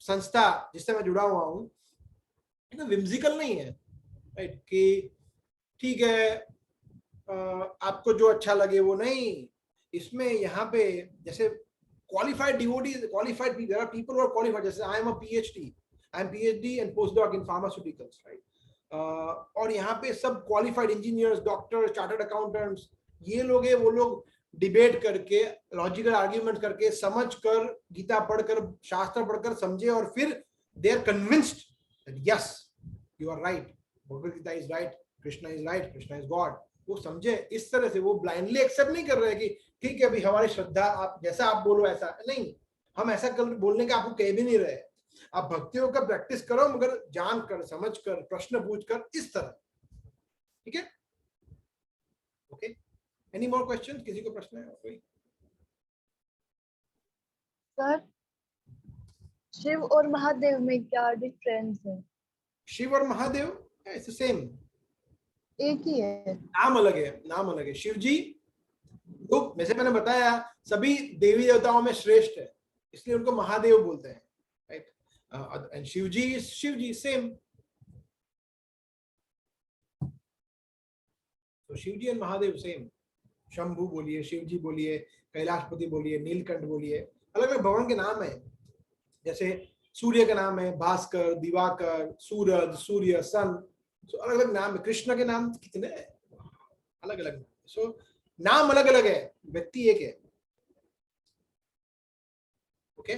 संस्था जिससे मैं जुड़ा हुआ हूं, विम्सिकल नहीं है, राइट, कि ठीक है आपको जो अच्छा लगे वो नहीं। इसमें यहाँ पे जैसे qualified devotees, qualified people, there are people who are qualified, जैसे I am PhD and postdoc in pharmaceuticals, right, और यहाँ पे सब qualified engineers, doctor, chartered accountants, ये लोग हैं, वो लोग डिबेट करके, लॉजिकल आर्ग्यूमेंट करके, समझ कर, गीता पढ़कर, शास्त्र पढ़कर समझे, और फिर they are convinced that yes you are right, Bhagavad Gita is right, Krishna is right, Krishna is God, वो समझे। इस तरह से वो ब्लाइंडली एक्सेप्ट नहीं कर रहे कि ठीक है अभी हमारी श्रद्धा, आप जैसा आप बोलो ऐसा नहीं, हम ऐसा कर बोलने का आपको कह भी नहीं रहे। आप भक्तियों का प्रैक्टिस करो, मगर जान कर, समझ कर, प्रश्न पूछ कर, इस तरह, ठीक है? Okay, any more question? किसी को प्रश्न है कोई? सर, शिव और महादेव में क्या डिफरेंस है? शिव और महादेव इट्स सेम, एक ही है, नाम अलग है, नाम अलग है। शिव जी तो जैसे मैंने बताया सभी देवी देवताओं में श्रेष्ठ है, इसलिए उनको महादेव बोलते हैं, right, and Shiv ji same. तो शिव जी एंड महादेव सेम। शंभु बोलिए, शिव जी बोलिए, कैलाशपति बोलिए, नीलकंठ बोलिए, अलग अलग भगवान के नाम है। जैसे सूर्य का नाम है भास्कर, दिवाकर, सूरज, सूर्य, सन, तो अलग अलग नाम है। कृष्ण के नाम कितने अलग अलग, सो नाम अलग अलग है, व्यक्ति एक है। Okay,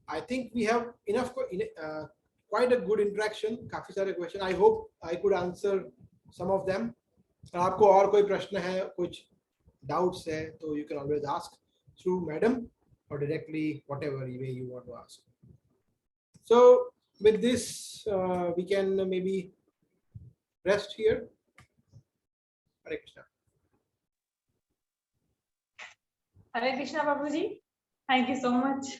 I think we have enough, quite a good interaction, काफी सारे question, I hope I could answer some of them. आपको और कोई प्रश्न है, कुछ डाउट्स है, तो you can always ask through madam or directly, whatever way you want to ask. So with this we can maybe rest here. Hare Krishna. Hare Krishna, Babuji. Thank you so much.